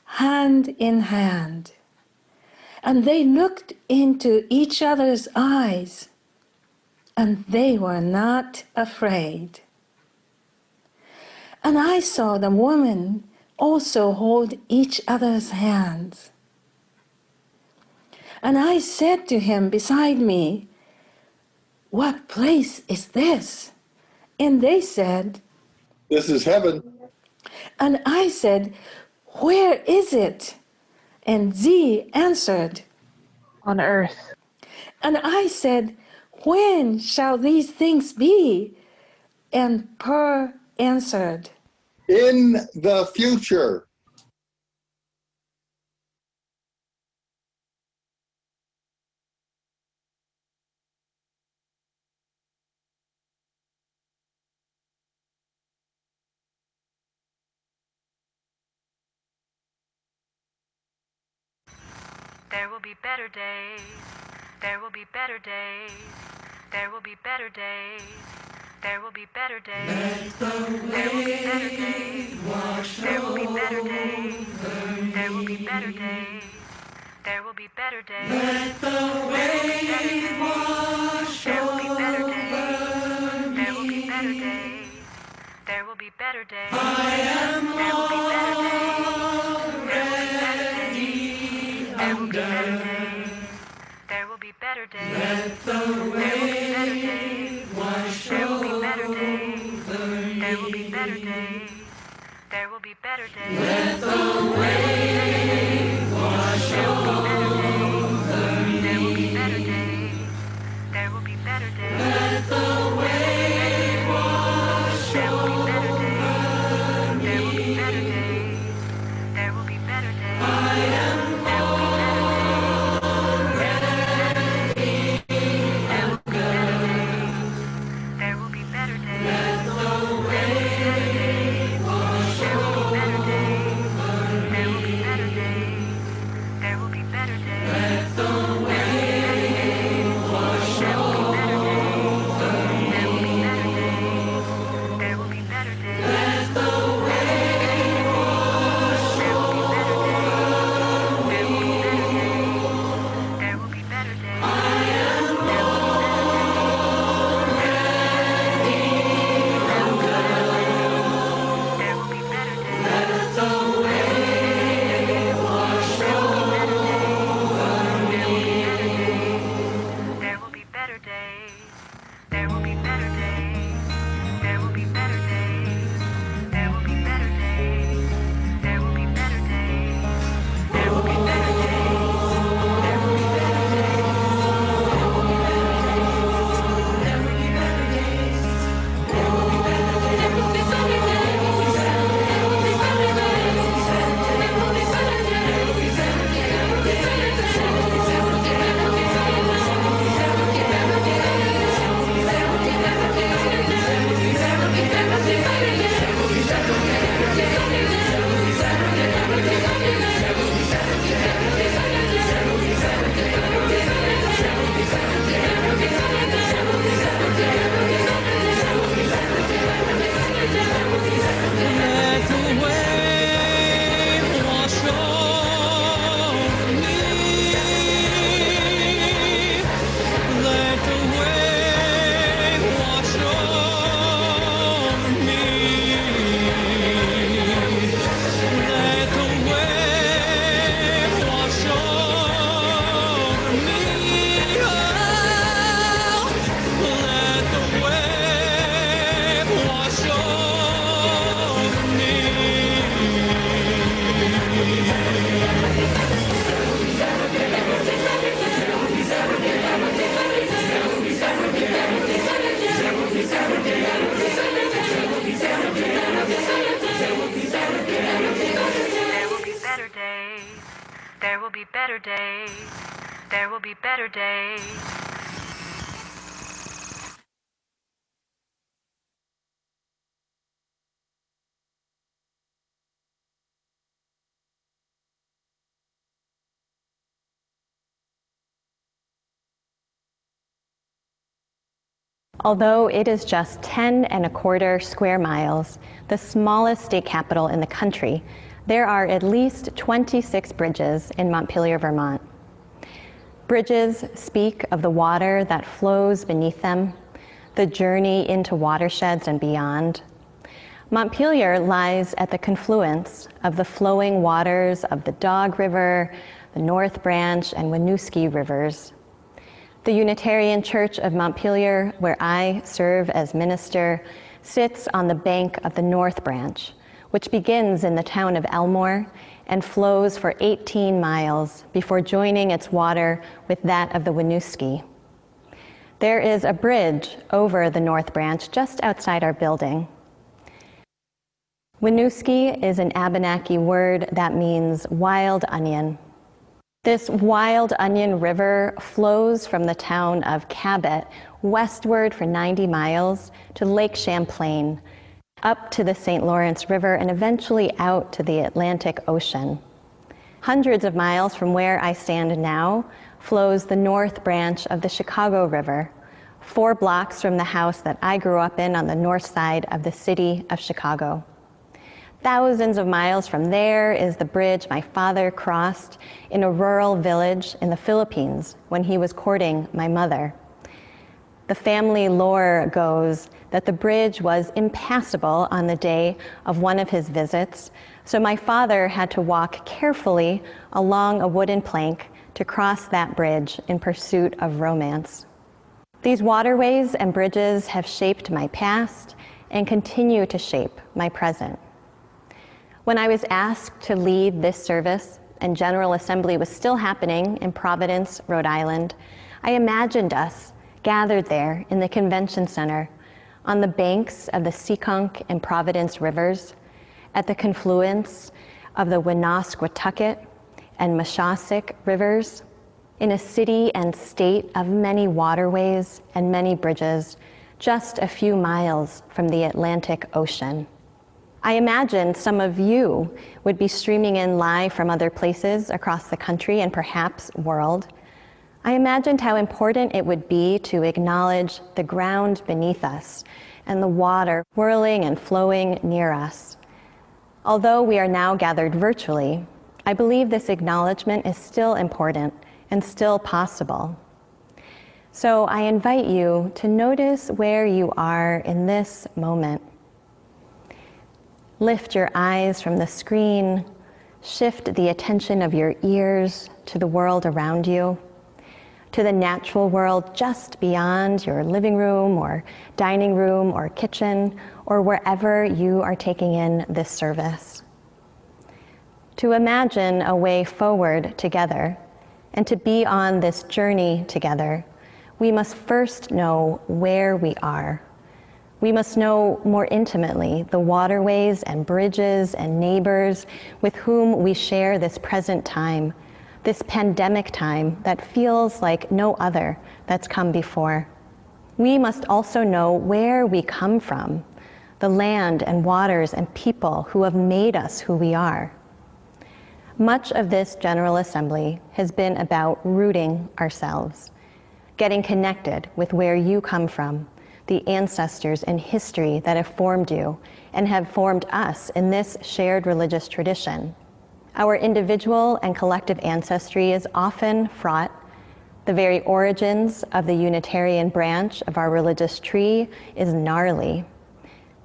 hand in hand. And they looked into each other's eyes, and they were not afraid. And I saw the women also hold each other's hands. And I said to him beside me, What place is this? And they said, This is heaven. And I said, Where is it? And Z answered, On earth. And I said, When shall these things be? And Per answered, In the future. There will be better days. There will be better days. There will be better days. There will be better days. There will be better days. There will be better days. There will be better days. There will be better days. Let the wave wash There will be better days. There will be better days. There will be better days. I am There will be better days. There will be better days. There will be better days. Let the wave wash There will be better days. There will be better days. There will be better days. Let the wave wash There will be better days. There will be better days. There will be better days. Let the wave wash There will be better days. There will be better days. There will be better days. I am There will be better days. There will be better days. There will be better days. Let the wave wash There will be better days. There will be better days. days. There will be better days. There will be better days. Although it is just 10¼ square miles, the smallest state capital in the country, there are at least 26 bridges in Montpelier, Vermont. Bridges speak of the water that flows beneath them, the journey into watersheds and beyond. Montpelier lies at the confluence of the flowing waters of the Dog River, the North Branch, and Winooski rivers. The Unitarian Church of Montpelier, where I serve as minister, sits on the bank of the North Branch, which begins in the town of Elmore and flows for 18 miles before joining its water with that of the Winooski. There is a bridge over the North Branch just outside our building. Winooski is an Abenaki word that means wild onion. This wild onion river flows from the town of Cabot westward for 90 miles to Lake Champlain, up to the St. Lawrence River, and eventually out to the Atlantic Ocean. Hundreds of miles from where I stand now flows the North Branch of the Chicago River, 4 blocks from the house that I grew up in on the north side of the city of Chicago. Thousands of miles from there is the bridge my father crossed in a rural village in the Philippines when he was courting my mother. The family lore goes that the bridge was impassable on the day of one of his visits, so my father had to walk carefully along a wooden plank to cross that bridge in pursuit of romance. These waterways and bridges have shaped my past and continue to shape my present. When I was asked to lead this service and General Assembly was still happening in Providence, Rhode Island, I imagined us gathered there in the convention center on the banks of the Seekonk and Providence rivers, at the confluence of the Woonasquatucket and Mashasik rivers, in a city and state of many waterways and many bridges, just a few miles from the Atlantic Ocean. I imagine some of you would be streaming in live from other places across the country and perhaps world. I imagined how important it would be to acknowledge the ground beneath us and the water whirling and flowing near us. Although we are now gathered virtually, I believe this acknowledgement is still important and still possible. So I invite you to notice where you are in this moment. Lift your eyes from the screen, shift the attention of your ears to the world around you, to the natural world just beyond your living room or dining room or kitchen or wherever you are taking in this service. To imagine a way forward together and to be on this journey together, we must first know where we are. We must know more intimately the waterways and bridges and neighbors with whom we share this present time, this pandemic time that feels like no other that's come before. We must also know where we come from, the land and waters and people who have made us who we are. Much of this General Assembly has been about rooting ourselves, getting connected with where you come from, the ancestors and history that have formed you and have formed us in this shared religious tradition. Our individual and collective ancestry is often fraught. The very origins of the Unitarian branch of our religious tree is gnarly.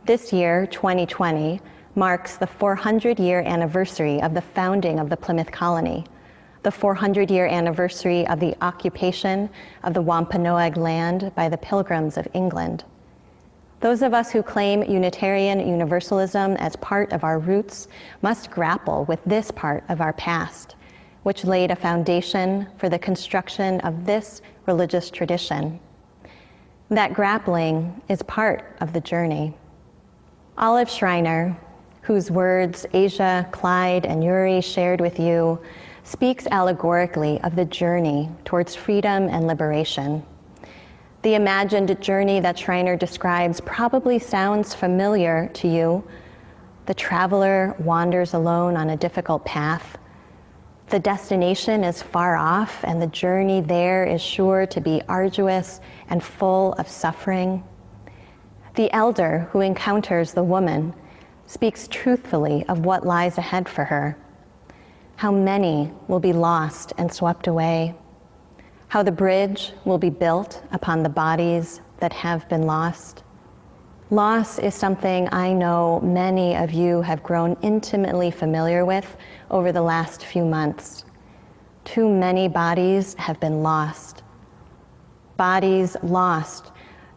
This year, 2020, marks the 400-year anniversary of the founding of the Plymouth Colony, the 400-year anniversary of the occupation of the Wampanoag land by the Pilgrims of England. Those of us who claim Unitarian Universalism as part of our roots must grapple with this part of our past, which laid a foundation for the construction of this religious tradition. That grappling is part of the journey. Olive Schreiner, whose words Asia, Clyde, and Yuri shared with you, speaks allegorically of the journey towards freedom and liberation. The imagined journey that Schreiner describes probably sounds familiar to you. The traveler wanders alone on a difficult path. The destination is far off, and the journey there is sure to be arduous and full of suffering. The elder who encounters the woman speaks truthfully of what lies ahead for her. How many will be lost and swept away. How the bridge will be built upon the bodies that have been lost. Loss is something I know many of you have grown intimately familiar with over the last few months. Too many bodies have been lost. Bodies lost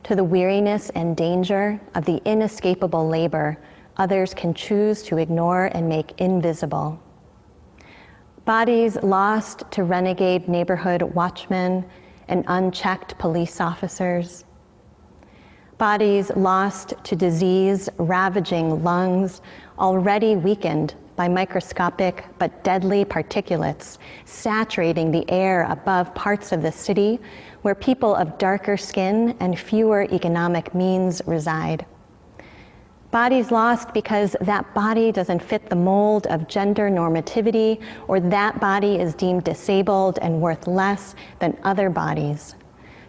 to the weariness and danger of the inescapable labor others can choose to ignore and make invisible. Bodies lost to renegade neighborhood watchmen and unchecked police officers. Bodies lost to disease ravaging lungs already weakened by microscopic but deadly particulates saturating the air above parts of the city where people of darker skin and fewer economic means reside. Bodies lost because that body doesn't fit the mold of gender normativity, or that body is deemed disabled and worth less than other bodies.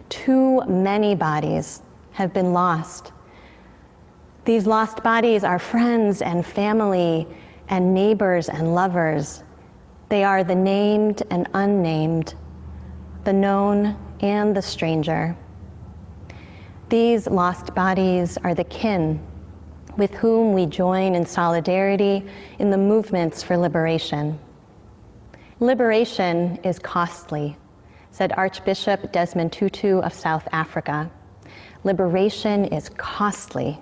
Too many bodies have been lost. These lost bodies are friends and family and neighbors and lovers. They are the named and unnamed, the known and the stranger. These lost bodies are the kin with whom we join in solidarity in the movements for liberation. Liberation is costly, said Archbishop Desmond Tutu of South Africa. Liberation is costly.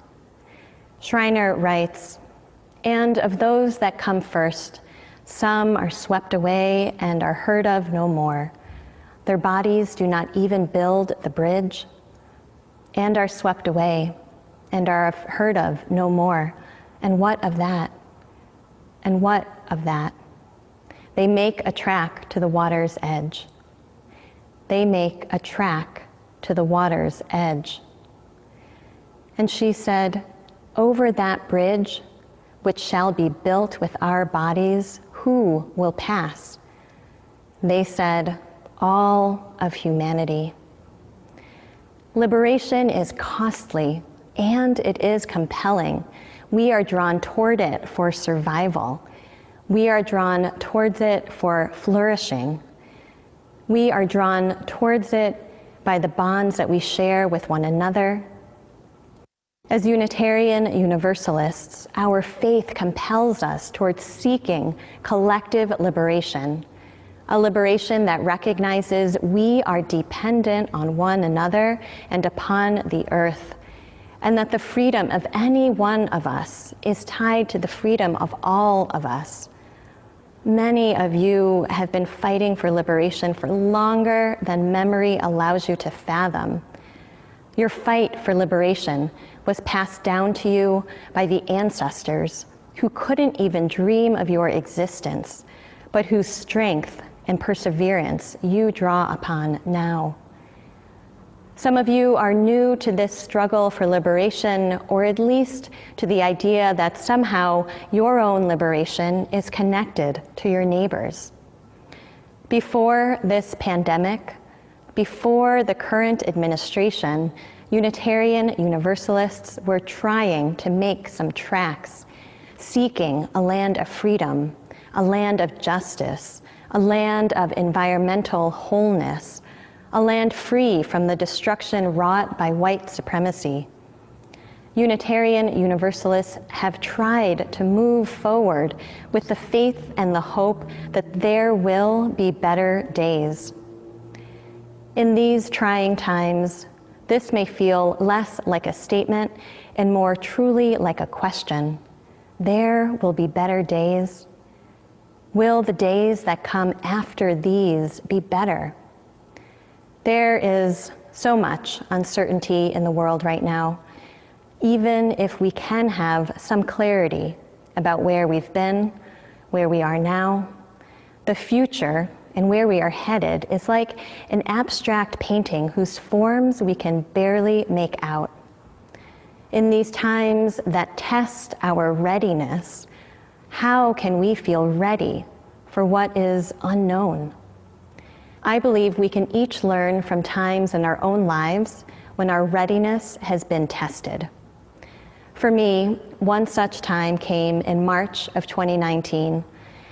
Schreiner writes, and of those that come first, some are swept away and are heard of no more. Their bodies do not even build the bridge, and are swept away and are heard of no more. And what of that? And what of that? They make a track to the water's edge. They make a track to the water's edge. And she said, over that bridge, which shall be built with our bodies, who will pass? They said, all of humanity. Liberation is costly, and it is compelling. We are drawn toward it for survival. We are drawn towards it for flourishing. We are drawn towards it by the bonds that we share with one another. As Unitarian Universalists, our faith compels us towards seeking collective liberation, a liberation that recognizes we are dependent on one another and upon the earth, and that the freedom of any one of us is tied to the freedom of all of us. Many of you have been fighting for liberation for longer than memory allows you to fathom. Your fight for liberation was passed down to you by the ancestors who couldn't even dream of your existence, but whose strength and perseverance you draw upon now. Some of you are new to this struggle for liberation, or at least to the idea that somehow your own liberation is connected to your neighbors. Before this pandemic, before the current administration, Unitarian Universalists were trying to make some tracks, seeking a land of freedom, a land of justice, a land of environmental wholeness, a land free from the destruction wrought by white supremacy. Unitarian Universalists have tried to move forward with the faith and the hope that there will be better days. In these trying times, this may feel less like a statement and more truly like a question. There will be better days. Will the days that come after these be better? There is so much uncertainty in the world right now. Even if we can have some clarity about where we've been, where we are now. The future and where we are headed is like an abstract painting whose forms we can barely make out. In these times that test our readiness, how can we feel ready for what is unknown? I believe we can each learn from times in our own lives when our readiness has been tested. For me, one such time came in March of 2019,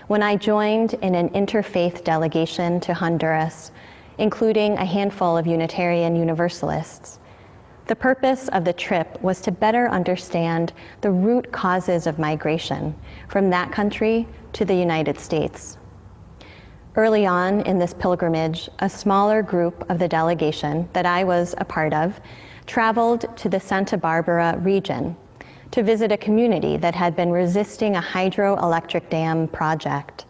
when I joined in an interfaith delegation to Honduras, including a handful of Unitarian Universalists. The purpose of the trip was to better understand the root causes of migration from that country to the United States. Early on in this pilgrimage, a smaller group of the delegation that I was a part of traveled to the Santa Barbara region to visit a community that had been resisting a hydroelectric dam project.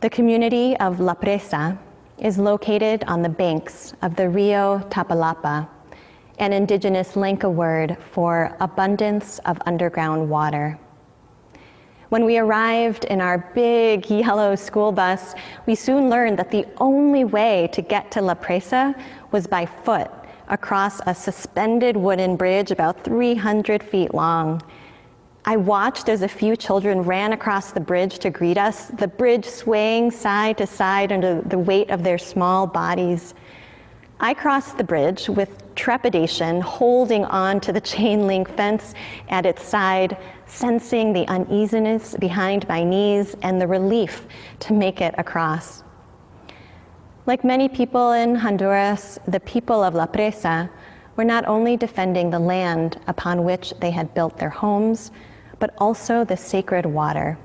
The community of La Presa is located on the banks of the Rio Tapalapa, an indigenous Lenca word for abundance of underground water. When we arrived in our big yellow school bus, we soon learned that the only way to get to La Presa was by foot across a suspended wooden bridge about 300 feet long. I watched as a few children ran across the bridge to greet us, the bridge swaying side to side under the weight of their small bodies. I crossed the bridge with trepidation, holding on to the chain link fence at its side, sensing the uneasiness behind my knees and the relief to make it across. Like many people in Honduras, the people of La Presa were not only defending the land upon which they had built their homes, but also the sacred water,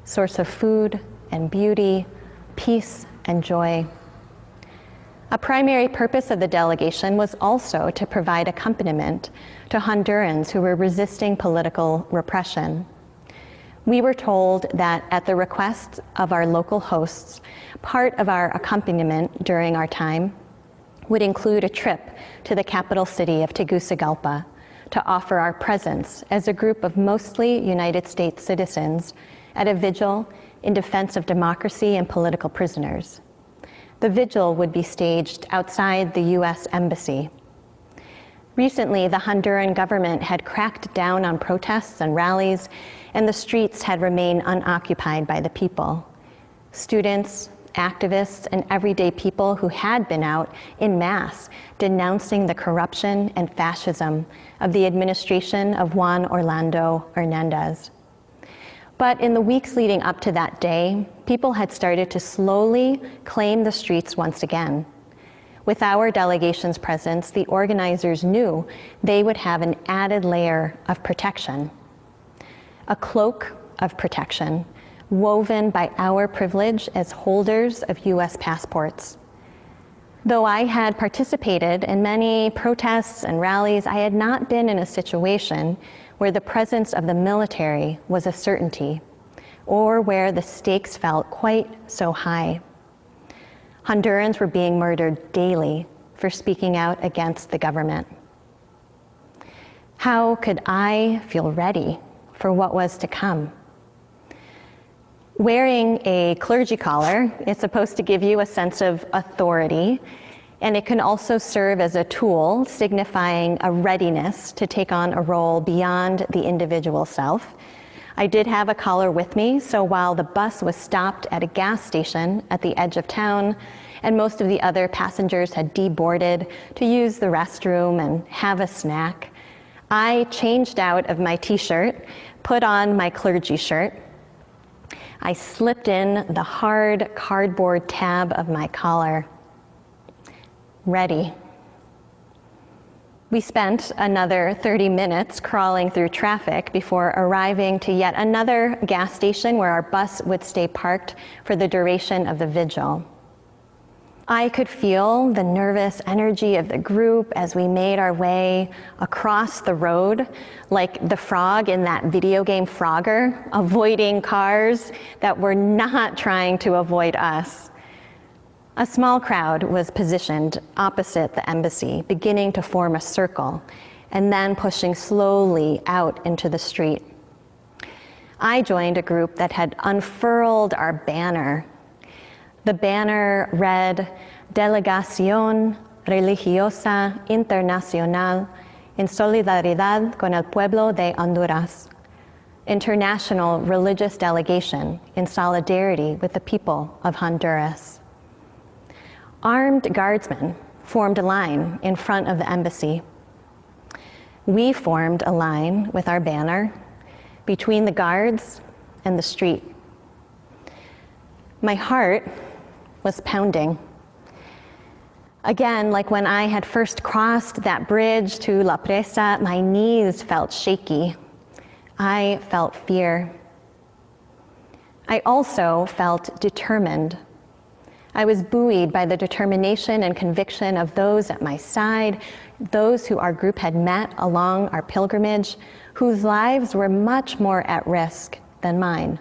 source of food and beauty, peace and joy. A primary purpose of the delegation was also to provide accompaniment to Hondurans who were resisting political repression. We were told that at the request of our local hosts, part of our accompaniment during our time would include a trip to the capital city of Tegucigalpa to offer our presence as a group of mostly United States citizens at a vigil in defense of democracy and political prisoners. The vigil would be staged outside the US Embassy. Recently, the Honduran government had cracked down on protests and rallies, and the streets had remained unoccupied by the people. Students, activists, and everyday people who had been out en masse denouncing the corruption and fascism of the administration of Juan Orlando Hernandez. But in the weeks leading up to that day, people had started to slowly claim the streets once again. With our delegation's presence, the organizers knew they would have an added layer of protection, a cloak of protection woven by our privilege as holders of US passports. Though I had participated in many protests and rallies, I had not been in a situation where the presence of the military was a certainty, or where the stakes felt quite so high. Hondurans were being murdered daily for speaking out against the government. How could I feel ready for what was to come? Wearing a clergy collar is supposed to give you a sense of authority, and it can also serve as a tool signifying a readiness to take on a role beyond the individual self. I did have a collar with me, so while the bus was stopped at a gas station at the edge of town, and most of the other passengers had deboarded to use the restroom and have a snack, I changed out of my t-shirt, put on my clergy shirt. I slipped in the hard cardboard tab of my collar. Ready. We spent another 30 minutes crawling through traffic before arriving to yet another gas station where our bus would stay parked for the duration of the vigil. I could feel the nervous energy of the group as we made our way across the road, like the frog in that video game Frogger, avoiding cars that were not trying to avoid us. A small crowd was positioned opposite the embassy, beginning to form a circle, and then pushing slowly out into the street. I joined a group that had unfurled our banner. The banner read, Delegación Religiosa Internacional en Solidaridad con el Pueblo de Honduras. International Religious Delegation in solidarity with the people of Honduras. Armed guardsmen formed a line in front of the embassy. We formed a line with our banner between the guards and the street. My heart was pounding. Again, like when I had first crossed that bridge to La Presa, my knees felt shaky. I felt fear. I also felt determined. I was buoyed by the determination and conviction of those at my side, those who our group had met along our pilgrimage, whose lives were much more at risk than mine.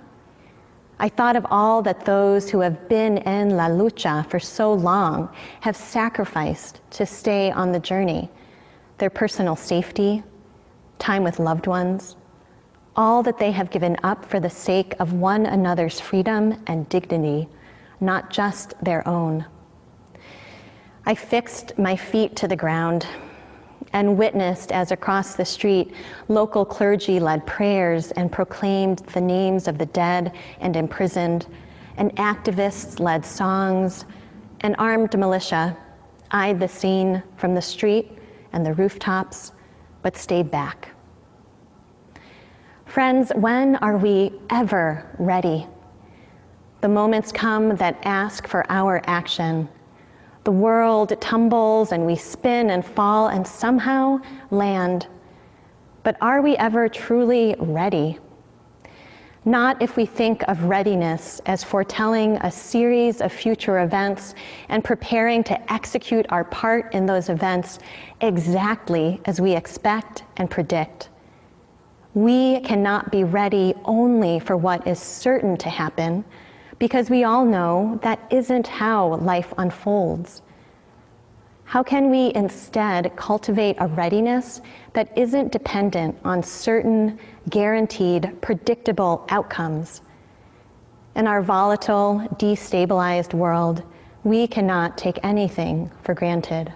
I thought of all that those who have been in La Lucha for so long have sacrificed to stay on the journey, their personal safety, time with loved ones, all that they have given up for the sake of one another's freedom and dignity, not just their own. I fixed my feet to the ground and witnessed as across the street, local clergy led prayers and proclaimed the names of the dead and imprisoned, and activists led songs, and armed militia eyed the scene from the street and the rooftops, but stayed back. Friends, when are we ever ready? The moments come that ask for our action. The world tumbles and we spin and fall and somehow land. But are we ever truly ready? Not if we think of readiness as foretelling a series of future events and preparing to execute our part in those events exactly as we expect and predict. We cannot be ready only for what is certain to happen, because we all know that isn't how life unfolds. How can we instead cultivate a readiness that isn't dependent on certain, guaranteed, predictable outcomes? In our volatile, destabilized world, we cannot take anything for granted.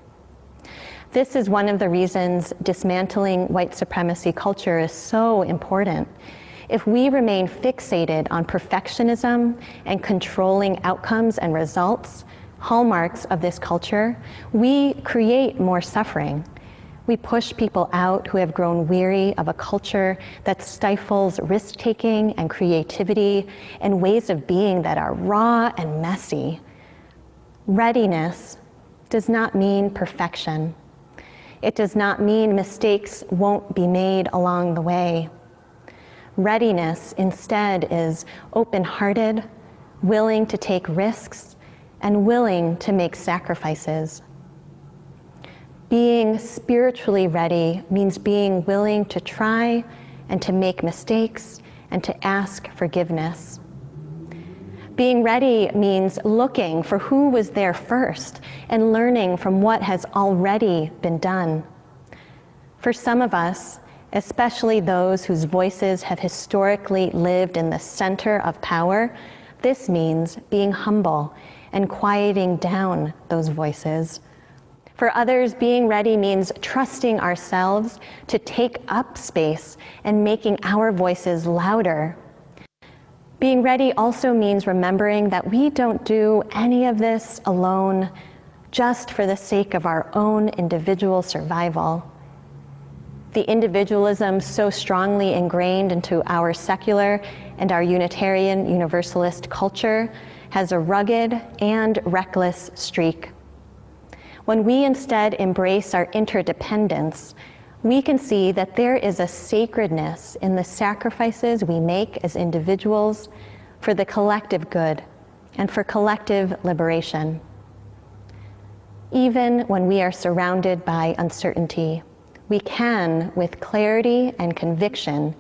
This is one of the reasons dismantling white supremacy culture is so important. If we remain fixated on perfectionism and controlling outcomes and results, hallmarks of this culture, we create more suffering. We push people out who have grown weary of a culture that stifles risk-taking and creativity and ways of being that are raw and messy. Readiness does not mean perfection. It does not mean mistakes won't be made along the way. Readiness instead is open-hearted, willing to take risks, and willing to make sacrifices. Being spiritually ready means being willing to try and to make mistakes and to ask forgiveness. Being ready means looking for who was there first and learning from what has already been done. For some of us, especially those whose voices have historically lived in the center of power, this means being humble and quieting down those voices. For others, being ready means trusting ourselves to take up space and making our voices louder. Being ready also means remembering that we don't do any of this alone just for the sake of our own individual survival. The individualism so strongly ingrained into our secular and our Unitarian Universalist culture has a rugged and reckless streak. When we instead embrace our interdependence, we can see that there is a sacredness in the sacrifices we make as individuals for the collective good and for collective liberation. Even when we are surrounded by uncertainty, we can, with clarity and conviction,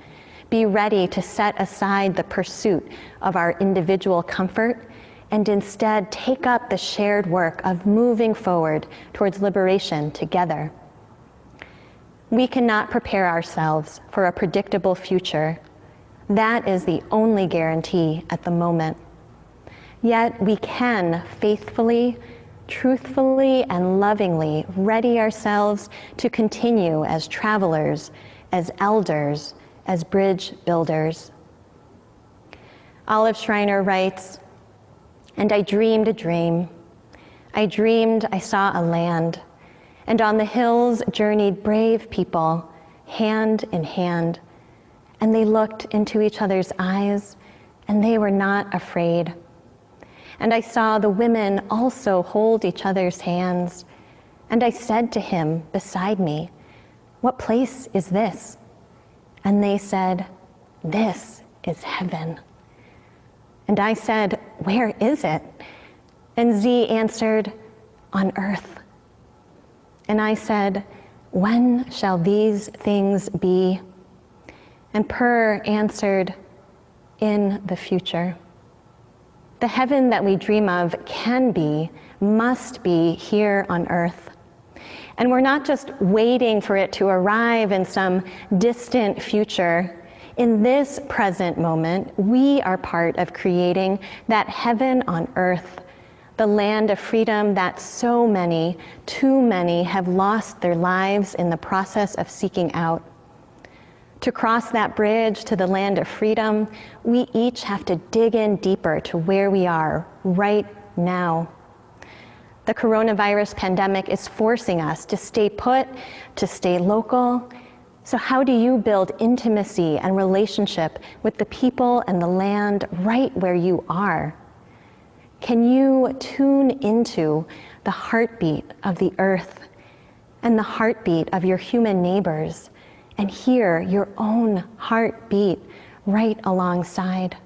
be ready to set aside the pursuit of our individual comfort and instead take up the shared work of moving forward towards liberation together. We cannot prepare ourselves for a predictable future. That is the only guarantee at the moment. Yet we can faithfully, truthfully, and lovingly ready ourselves to continue as travelers, as elders, as bridge builders. Olive Schreiner writes, "And I dreamed a dream. I dreamed I saw a land, and on the hills journeyed brave people, hand in hand, and they looked into each other's eyes, and they were not afraid. And I saw the women also hold each other's hands, and I said to him beside me, 'What place is this?' And they said, 'This is heaven.' And I said, 'Where is it?' And Z answered, 'On earth.' And I said, 'When shall these things be?' And Per answered, 'In the future.' The heaven that we dream of can be, must be here on earth. And we're not just waiting for it to arrive in some distant future. In this present moment, we are part of creating that heaven on earth, the land of freedom that so many, too many, have lost their lives in the process of seeking out. To cross that bridge to the land of freedom, we each have to dig in deeper to where we are right now. The coronavirus pandemic is forcing us to stay put, to stay local. So how do you build intimacy and relationship with the people and the land right where you are? Can you tune into the heartbeat of the earth and the heartbeat of your human neighbors and hear your own heartbeat right alongside?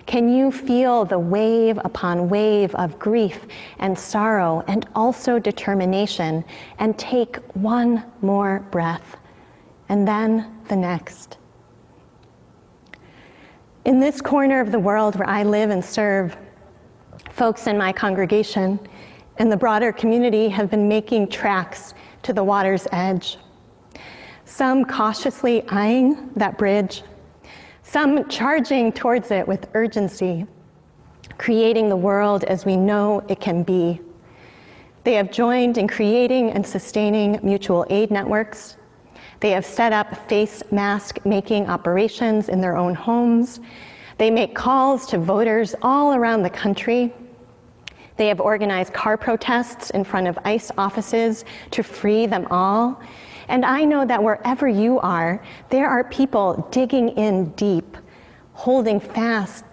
Can you feel the wave upon wave of grief and sorrow and also determination and take one more breath and then the next? In this corner of the world where I live and serve, folks in my congregation and the broader community have been making tracks to the water's edge. Some cautiously eyeing that bridge, some charging towards it with urgency, creating the world as we know it can be. They have joined in creating and sustaining mutual aid networks. They have set up face mask making operations in their own homes. They make calls to voters all around the country. They have organized car protests in front of ICE offices to free them all. And I know that wherever you are, there are people digging in deep, holding fast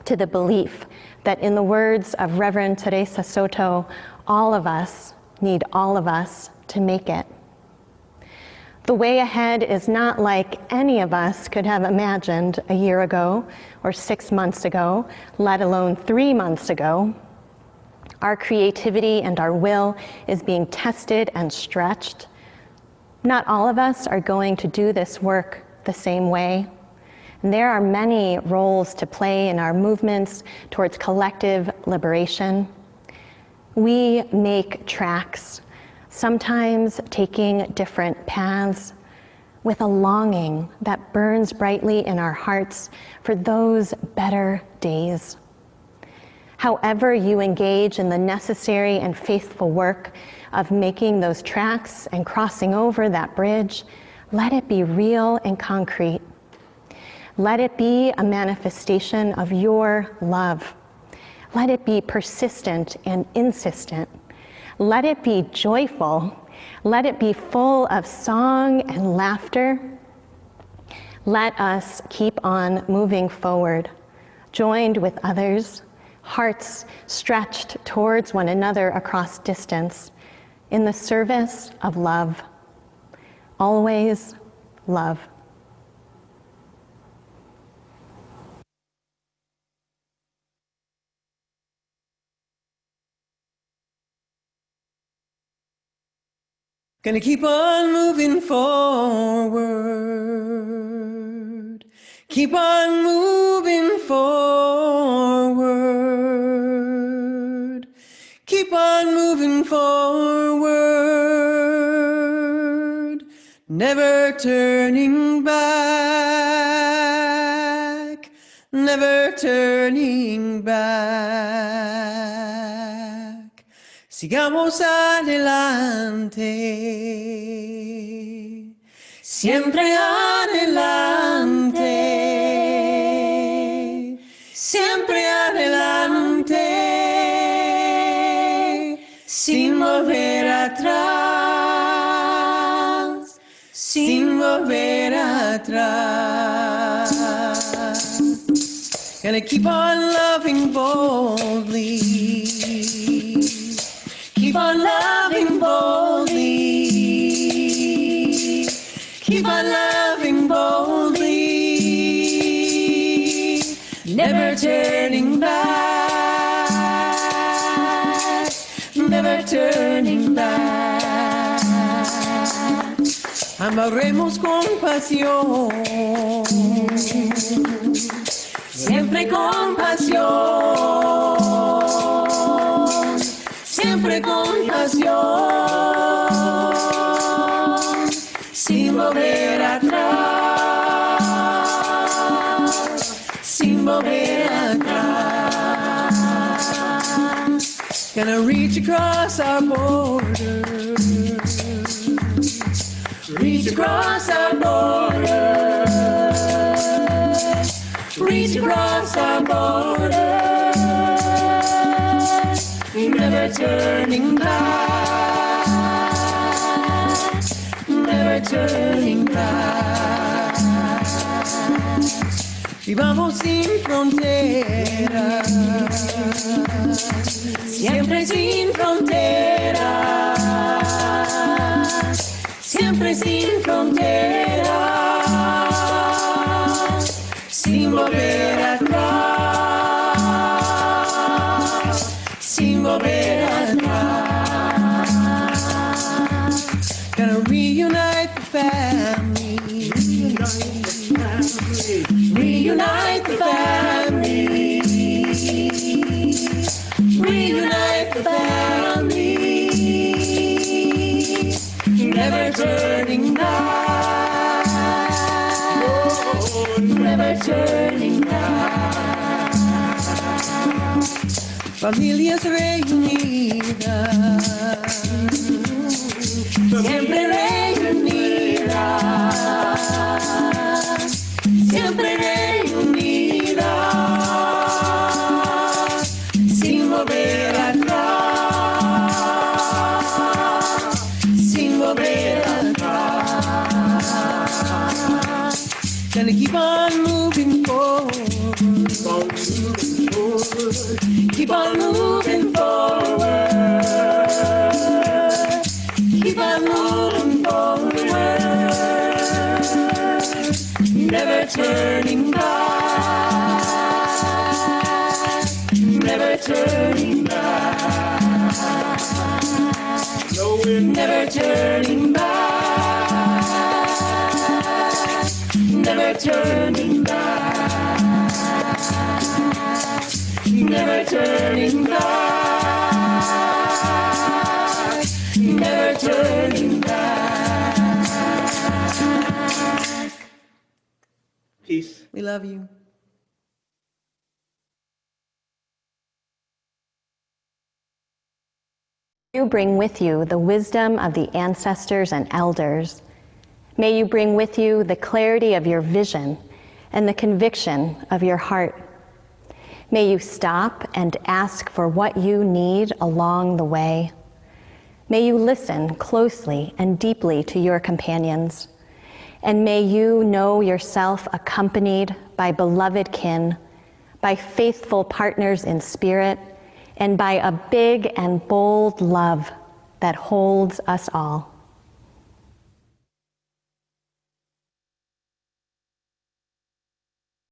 to the belief that, in the words of Reverend Teresa Soto, all of us need all of us to make it. The way ahead is not like any of us could have imagined a year ago or 6 months ago, let alone 3 months ago. Our creativity and our will is being tested and stretched. Not all of us are going to do this work the same way. And there are many roles to play in our movements towards collective liberation. We make tracks, sometimes taking different paths, with a longing that burns brightly in our hearts for those better days. However you engage in the necessary and faithful work of making those tracks and crossing over that bridge, let it be real and concrete. Let it be a manifestation of your love. Let it be persistent and insistent. Let it be joyful. Let it be full of song and laughter. Let us keep on moving forward, joined with others, hearts stretched towards one another across distance, in the service of love. Always love. Gonna keep on moving forward. Keep on moving forward. Keep on moving forward. Never turning back. never turning back. Sigamos adelante, siempre adelante, siempre adelante, sin volver atrás, sin volver atrás. Gonna keep on loving boldly, keep on loving boldly, keep on loving boldly, never turning back, never turning back. Amaremos con pasión, siempre con pasión, siempre con pasión, sin volver atrás, sin volver atrás. Gonna reach across our borders, reach across our borders, reach across our borders, never turning back, never turning back. Vivamos sin fronteras, siempre sin fronteras, siempre sin fronteras, sin volver atrás, sin volver atrás. Gonna reunite the family, reunite the family, reunite the family, never turning back, never turning back. Familias reunidas, siempre reunidas, siempre reunidas, sin volver atrás, sin volver atrás. Gonna keep on moving forward, keep on moving forward, keep on moving forward, never turning back, never turning back, never turning back, never turning back, never turning back, never turning back. Peace. We love you. You bring with you the wisdom of the ancestors and elders. May you bring with you the clarity of your vision and the conviction of your heart. May you stop and ask for what you need along the way. May you listen closely and deeply to your companions. And may you know yourself accompanied by beloved kin, by faithful partners in spirit, and by a big and bold love that holds us all.